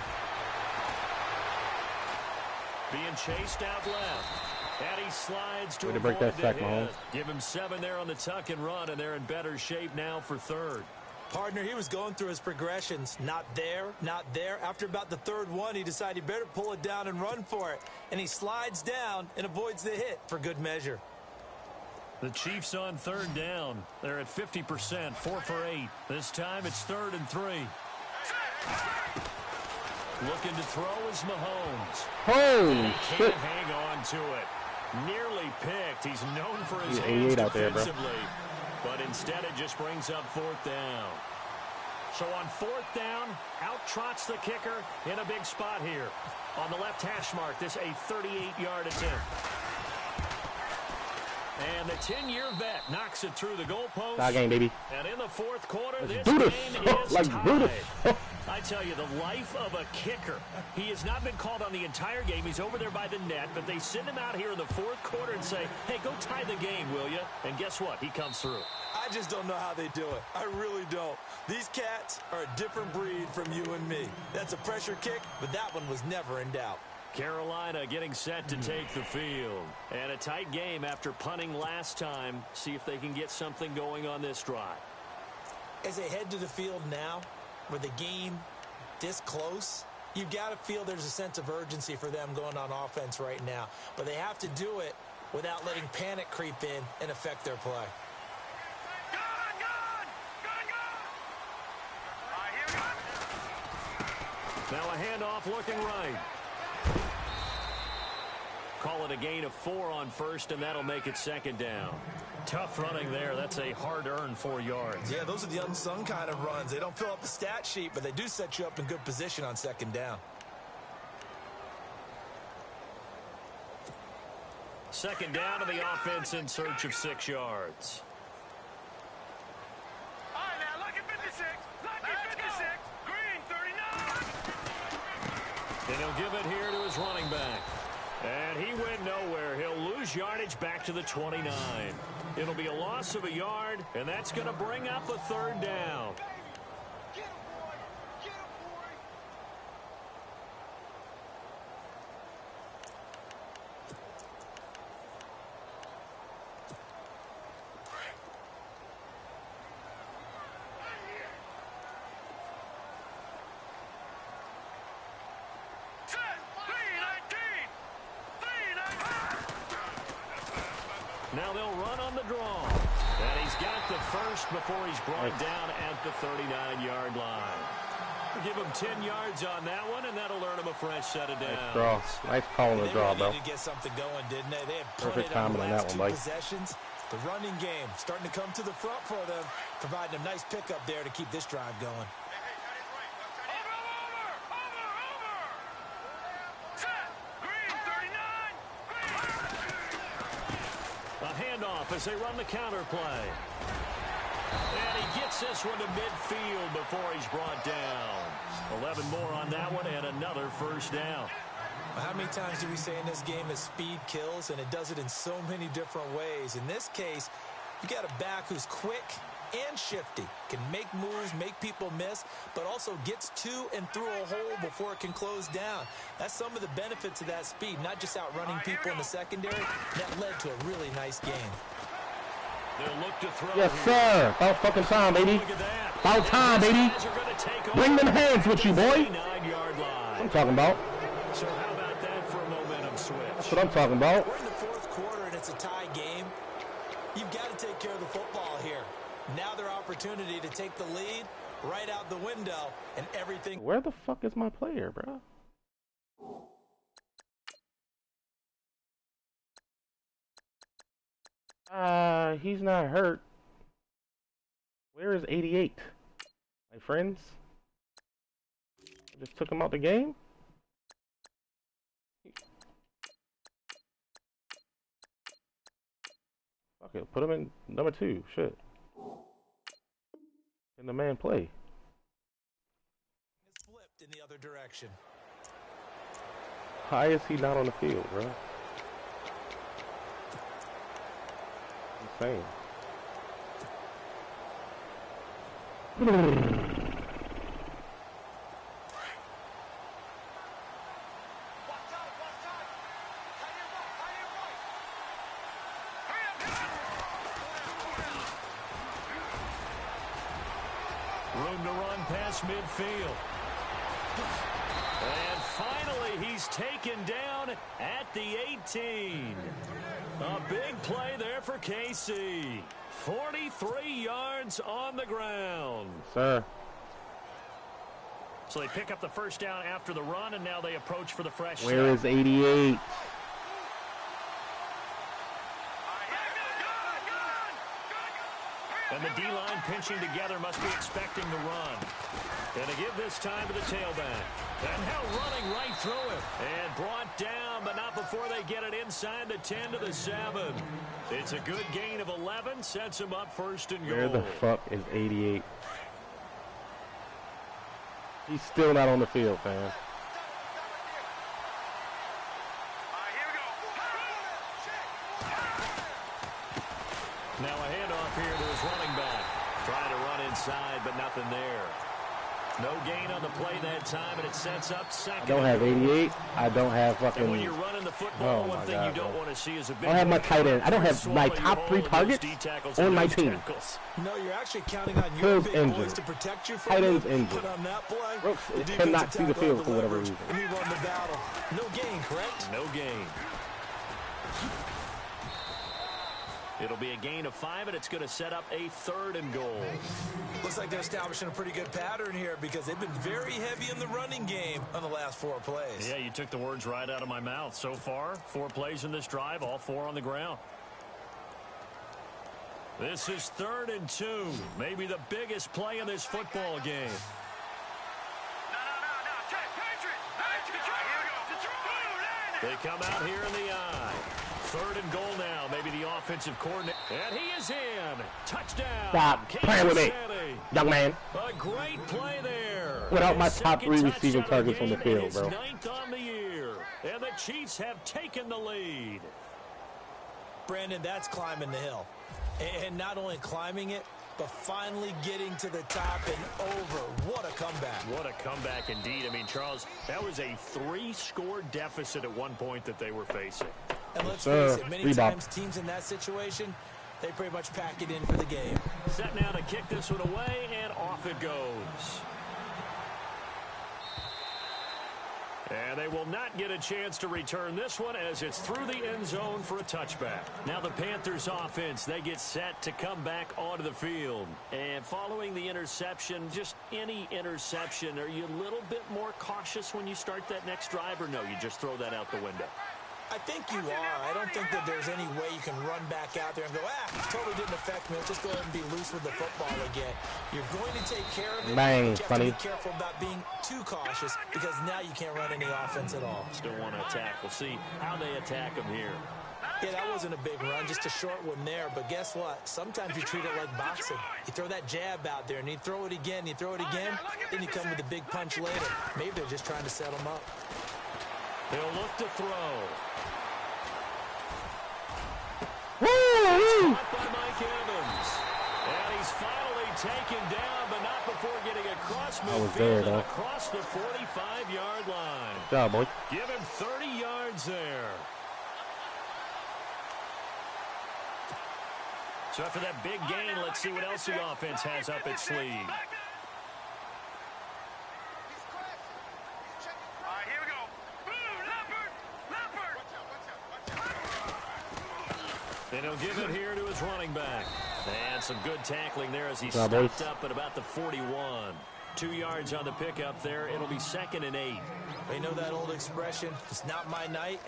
Being chased out left. And he slides to break that sack, Mahomes. Give him 7 there on the tuck and run, and they're in better shape now for third. Partner, he was going through his progressions. Not there, not there. After about the third one, he decided he better pull it down and run for it. And he slides down and avoids the hit for good measure. The Chiefs on third down. They're at 50%, 4 for 8. This time it's 3rd and 3. Looking to throw is Mahomes. Holy shit. Can't hang on to it. Nearly picked. He's known for his He's hands 88 out there, bro. defensively. But instead it just brings up 4th down. So on 4th down, out trots the kicker in a big spot here. On the left hash mark, this a 38-yard attempt. And the 10-year vet knocks it through the goalpost. Tie game, baby. And in the 4th quarter, Let's this do this. game is Like, do tied. this. I tell you, the life of a kicker. He has not been called on the entire game. He's over there by the net, but they send him out here in the 4th quarter and say, hey, go tie the game, will you? And guess what? He comes through. I just don't know how they do it. I really don't. These cats are a different breed from you and me. That's a pressure kick, but that one was never in doubt. Carolina getting set to take the field. And a tight game after punting last time. See if they can get something going on this drive. As they head to the field now, with the game this close, you've got to feel there's a sense of urgency for them going on offense right now. But they have to do it without letting panic creep in and affect their play. Now a handoff looking right. Call it a gain of 4 on 1st, and that'll make it 2nd down. Tough running there. That's a hard-earned 4 yards. Yeah, those are the unsung kind of runs. They don't fill up the stat sheet, but they do set you up in good position on 2nd down. 2nd down to the offense in search of 6 yards. All right, now, lucky 56. Lucky 56. Green, 39. And he'll give it here to his running back. And he went nowhere. He'll lose yardage back to the 29. It'll be a loss of a yard, and that's going to bring up a 3rd down. Get him, boy. Get him, boy. Set. 319. 319. Now they'll run on the draw. And he's got the first before he's brought down at the 39-yard line. We'll give him 10 yards on that one, and that'll earn him a fresh set of downs. Nice draw. Nice call on the draw, They bro. really needed to get something going, didn't they? They had Perfect punted on timing the on last that 2 one, Mike. possessions. The running game starting to come to the front for them, providing a nice pickup there to keep this drive going. A handoff as they run the counter play. And he gets this one to midfield before he's brought down. 11 more on that one and another first down. How many times do we say in this game that speed kills, and it does it in so many different ways? In this case, you got a back who's quick and shifty, can make moves, make people miss, but also gets to and through a hole before it can close down. That's some of the benefits of that speed, not just outrunning people in the secondary. That led to a really nice game. They'll look to throw. Yes, sir. About fucking time, baby. About time, baby. Bring them hands with you, boy. I'm talking about. So how about that for a momentum switch? That's what I'm talking about. We're in the fourth quarter, and it's a tie game. You've got to take care of the football here. Now their opportunity to take the lead right out the window, and everything. Where the fuck is my player, bro? He's not hurt. Where is 88? My friends? I just took him out the game? Okay, put him in number 2. Shit. Can the man play? It's flipped in the other direction. Why is he not on the field, bro? Insane. Room to run past midfield. And finally, he's taken down at the 18. A big play there for KC. 43 yards on the ground. Sir. So they pick up the first down after the run, and now they approach for the fresh set. Where is 88? And the D-line pinching together must be expecting the run. And to give this time to the tailback. And now running right through him. And brought down, but not before they get it inside the 10 to the 7. It's a good gain of 11. Sets him up first and goal. Where the fuck is 88? He's still not on the field, fam. Now a handoff here to his running back. Trying to run inside, but nothing there. No gain on the play that time, and it sets up second. I don't have 88. I don't have fucking. And when you're running the football, one thing you don't want to see is a big. I don't have my tight end. I don't have my top 3 targets on my team. No, you're actually counting on your big boys to protect you from tight end's injured. But on that play, Brooks cannot see the field for whatever reason. And he won the battle. No gain, correct? No gain. It'll be a gain of 5, and it's going to set up a 3rd and goal. Looks like they're establishing a pretty good pattern here because they've been very heavy in the running game on the last 4 plays. Yeah, you took the words right out of my mouth. So far, 4 plays in this drive, all 4 on the ground. This is 3rd and 2, maybe the biggest play in this football game. They come out here in the eye. 3rd and goal now. Maybe the offensive coordinator. And he is in. Touchdown. Stop playing with me, young man. A great play there. Without my top 3 receiving targets on the field, bro. 9th on the year. And the Chiefs have taken the lead. Brandon, that's climbing the hill. And not only climbing it, but finally getting to the top and over. What a comeback. What a comeback indeed. I mean, Charles, that was a 3-score deficit at one point that they were facing. And let's face it, many times teams in that situation, they pretty much pack it in for the game. Set now to kick this one away, and off it goes. And they will not get a chance to return this one as it's through the end zone for a touchback. Now the Panthers offense, they get set to come back onto the field. And following the interception, just any interception, are you a little bit more cautious when you start that next drive, or no, you just throw that out the window? I think you are. I don't think that there's any way you can run back out there and go, totally didn't affect me. Let's just go ahead and be loose with the football again. You're going to take care of it, Bang, but you have funny. to be careful about being too cautious because now you can't run any offense at all. Still want to attack. We'll see how they attack him here. Yeah, that wasn't a big run, just a short one there. But guess what? Sometimes you treat it like boxing. You throw that jab out there, and you throw it again, then you come with a big punch later. Maybe they're just trying to set him up. They'll look to throw. Woo! Caught by Mike Evans. And he's finally taken down, but not before getting across midfield and across the 45-yard line. Good job, boy. Give him 30 yards there. So after that big gain, let's see what else the offense has up its sleeve. All right, here we go. Leopard! And he'll give it here to his running back. And some good tackling there as he stopped up at about the 41. 2 yards on the pickup there. It'll be 2nd and 8. You know that old expression, it's not my night?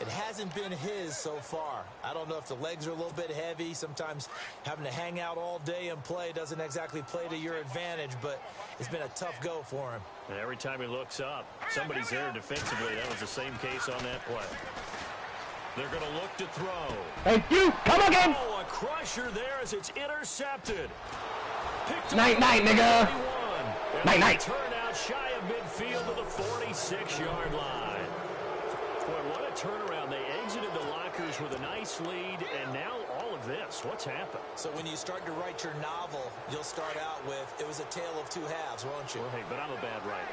It hasn't been his so far. I don't know if the legs are a little bit heavy. Sometimes having to hang out all day and play doesn't exactly play to your advantage, but it's been a tough go for him. And every time he looks up, somebody's there defensively. That was the same case on that play. They're going to look to throw. Thank you. Come again. Oh, a crusher there as it's intercepted. Night, nigga. Night. Turn out shy of midfield to the 46-yard line. Boy, what a turnaround. They exited the lockers with a nice lead, and now all of this. What's happened? So when you start to write your novel, you'll start out with, it was a tale of two halves, won't you? Well, hey, but I'm a bad writer.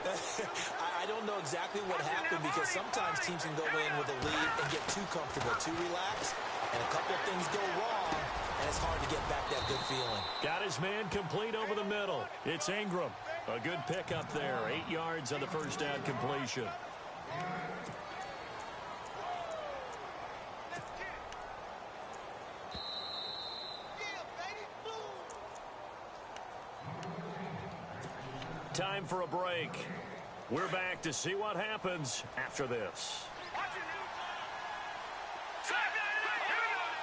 I don't know exactly what happened because sometimes teams can go in with a lead and get too comfortable, too relaxed, and a couple of things go wrong, and it's hard to get back that good feeling. Got his man complete over the middle. It's Ingram. A good pickup there. 8 yards on the first down completion. Time for a break. We're back to see what happens after this.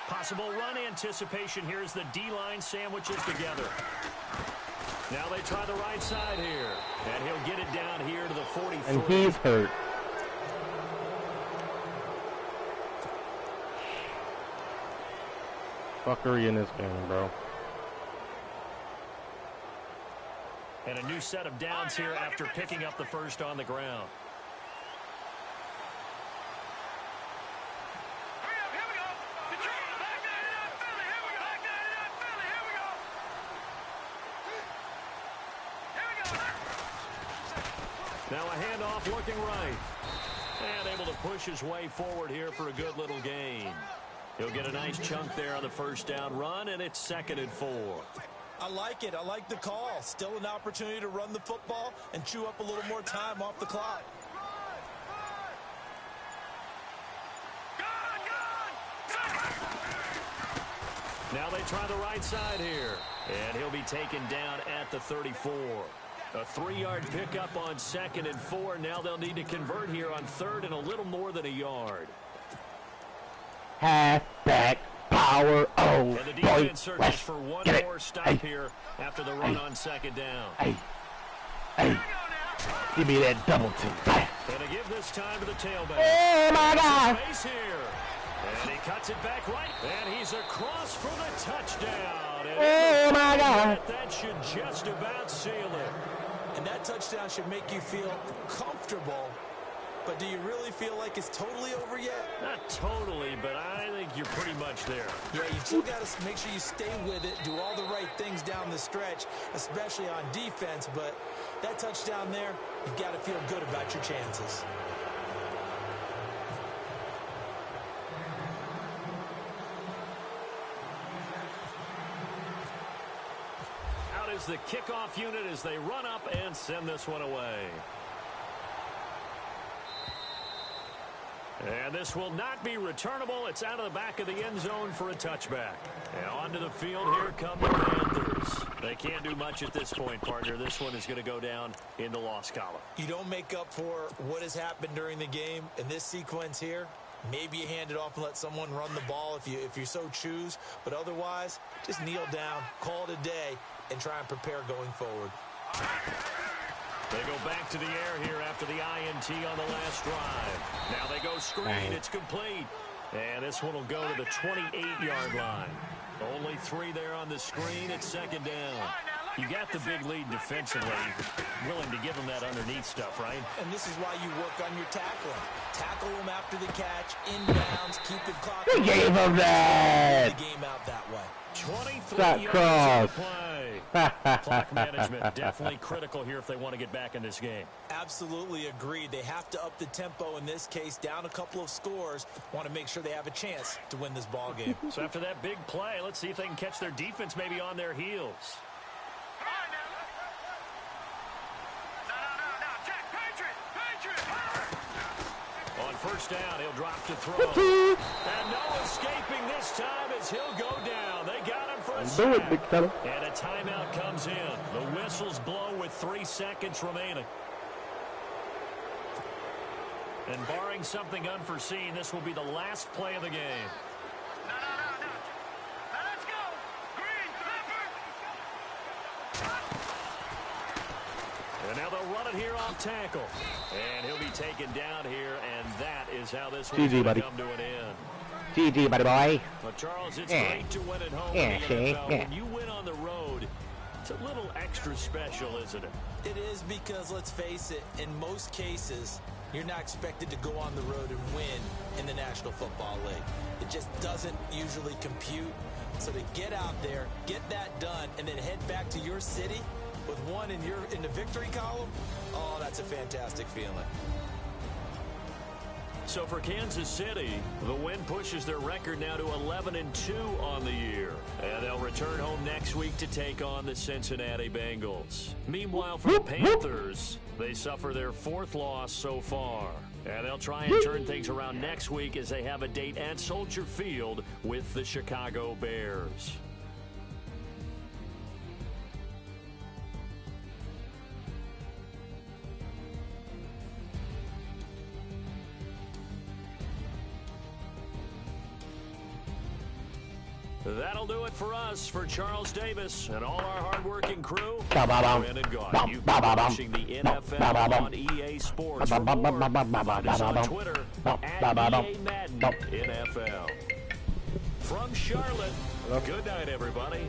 Possible run anticipation. Here's the D-line sandwiches together. Now they try the right side here. And he'll get it down here to the 43. And he's hurt. Fuckery in this game, bro. And a new set of downs here after picking up the first on the ground. Now a handoff looking right. And able to push his way forward here for a good little gain. He'll get a nice chunk there on the first down run, and it's 2nd and 4. I like it. I like the call. Still an opportunity to run the football and chew up a little more time off the clock. Now they try the right side here. And he'll be taken down at the 34. A 3-yard pickup on 2nd and 4. Now they'll need to convert here on 3rd and a little more than a yard. Halfback power. Oh, and the defense searches for one more stop here after the run on 2nd down. Hey, give me that double team. And they give this time to the tailback. Oh my God! Space here. And he cuts it back right. And he's across for the touchdown. And oh my God! That should just about seal it. And that touchdown should make you feel comfortable. But do you really feel like it's totally over yet? Not totally, but I think you're pretty much there. Yeah, you still got to make sure you stay with it, do all the right things down the stretch, especially on defense. But that touchdown there, you've got to feel good about your chances. Out is the kickoff unit as they run up and send this one away. And this will not be returnable. It's out of the back of the end zone for a touchback. And onto the field, here come the Panthers. They can't do much at this point, partner. This one is going to go down in the loss column. You don't make up for what has happened during the game in this sequence here. Maybe you hand it off and let someone run the ball if you so choose. But otherwise, just kneel down, call it a day, and try and prepare going forward. They go back to the air here after the INT on the last drive. Now they go screen. It's complete. And this one will go to the 28-yard line. Only 3 there on the screen. It's second down. You got the big lead defensively. Willing to give them that underneath stuff, right? And this is why you work on your tackling. Tackle them after the catch, inbounds, keep the clock. They gave him that. The game out that way. 23 yards on the play. Clock management definitely critical here if they want to get back in this game. Absolutely agreed. They have to up the tempo in this case, down a couple of scores. Want to make sure they have a chance to win this ball game. So after that big play, let's see if they can catch their defense maybe on their heels. On first down, he'll drop to throw. And no escaping this time as he'll go down. They got him for a sack. Big fella. And a timeout comes in. The whistles blow with 3 seconds remaining. And barring something unforeseen, this will be the last play of the game. Let's go. Green, And now they'll run it here off tackle. And he'll be taken down here, and that is how this one's going to come to an end. GG, buddy boy. Well, Charles, it's great to win at home in the NFL. When you win on the road, it's a little extra special, isn't it? It is because, let's face it, in most cases, you're not expected to go on the road and win in the National Football League. It just doesn't usually compute. So to get out there, get that done, and then head back to your city with one in the victory column, oh, that's a fantastic feeling. So for Kansas City, the win pushes their record now to 11-2 on the year. And they'll return home next week to take on the Cincinnati Bengals. Meanwhile, for the Panthers, they suffer their 4th loss so far. And they'll try and turn things around next week as they have a date at Soldier Field with the Chicago Bears. That'll do it for us. For Charles Davis and all our hardworking crew, Brandon Gaudin. You've been watching the NFL on EA Sports. For more, find us on Twitter at EA Madden NFL. From Charlotte, good night, everybody.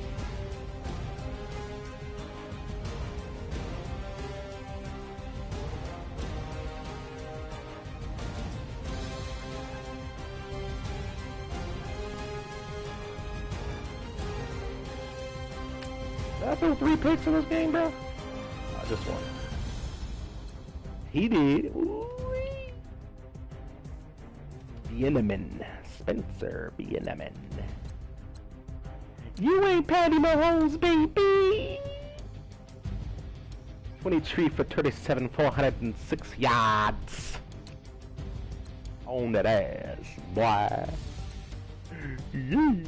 Did I throw 3 picks in this game, bro? Just one. He did. Ooh-wee. Bieneman. Spencer Bieneman. You ain't Patty Mahomes, baby! 23 for 37, 406 yards. On that ass, boy. Yeesh.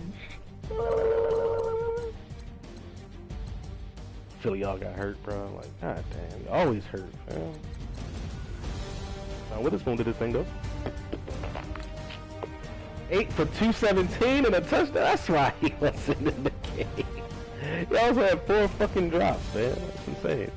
Feel y'all got hurt, bro. Like, god damn, you always hurt, man. Now, Witherspoon did this thing, though. 8 for 217 and a touchdown. That's why he wasn't in the game. He also had 4 fucking drops, man. That's insane.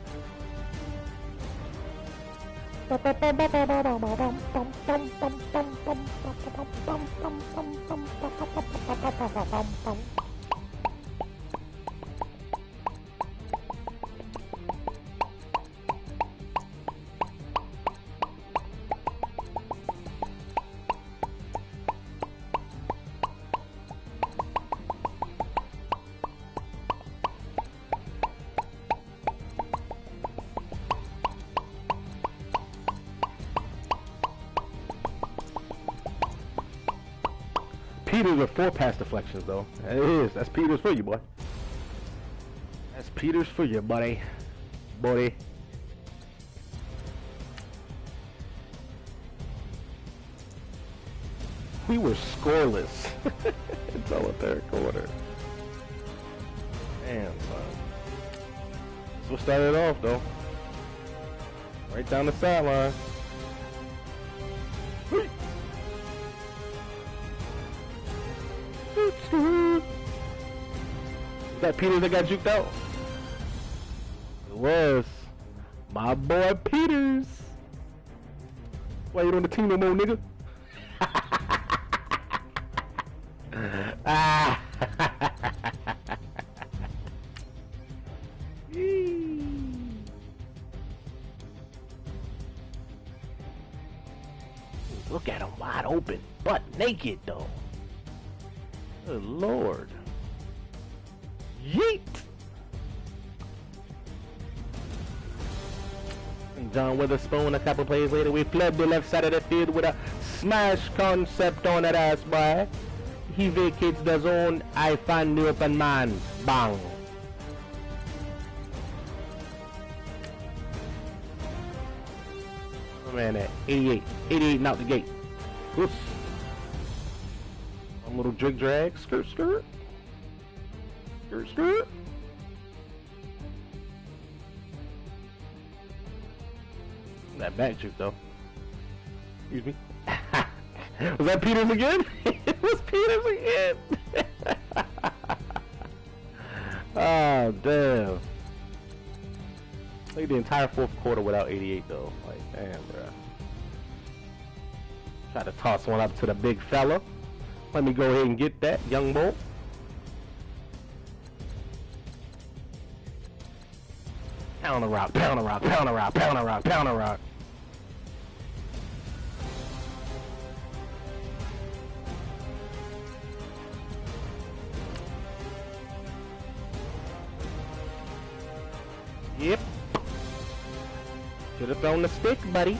Peters with 4 pass deflections, though. It is. That's Peters for you, boy. That's Peters for you, buddy. Buddy. We were scoreless until the 3rd quarter. Damn, son. That's what started off, though. Right down the sideline. Is that Peters that got juked out? It was. My boy Peters. Why you on the team no more, nigga? Ah. Look at him wide open, butt naked though. Good Lord. Yeet! And John Witherspoon a couple plays later, we fled the left side of the field with a smash concept on that ass, boy. He vacates the zone, I find the open man. Bang. Oh man, at 88. 88 and out the gate. Oops. One little jig drag. Skirt, skirt. Skirt, skirt. That back juke though. Excuse me. Was that Peters again? It was Peters again. Oh damn. Played the entire fourth quarter without 88 though. Like damn, bruh. Try to toss one up to the big fella. Let me go ahead and get that, young boy. Pound a rock, pound a rock, pound a rock, pound a rock, pound a rock. Yep. Should have thrown the stick, buddy.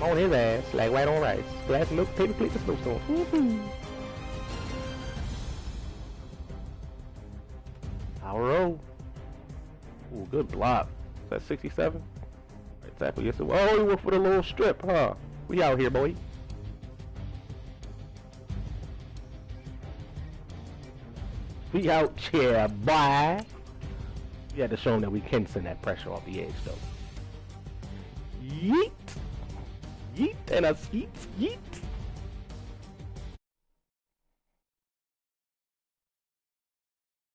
On his ass, like white on rice. Glass milk, paper plate, the snowstorm. Woohoo! Power roll. Ooh, good block. Is that 67? Right tackle, yes it was. Oh, he went for the little strip, huh? We out here, boy. We out here, boy. We had to show him that we can send that pressure off the edge, though. Yeet! Yeet and a skeet, yeet!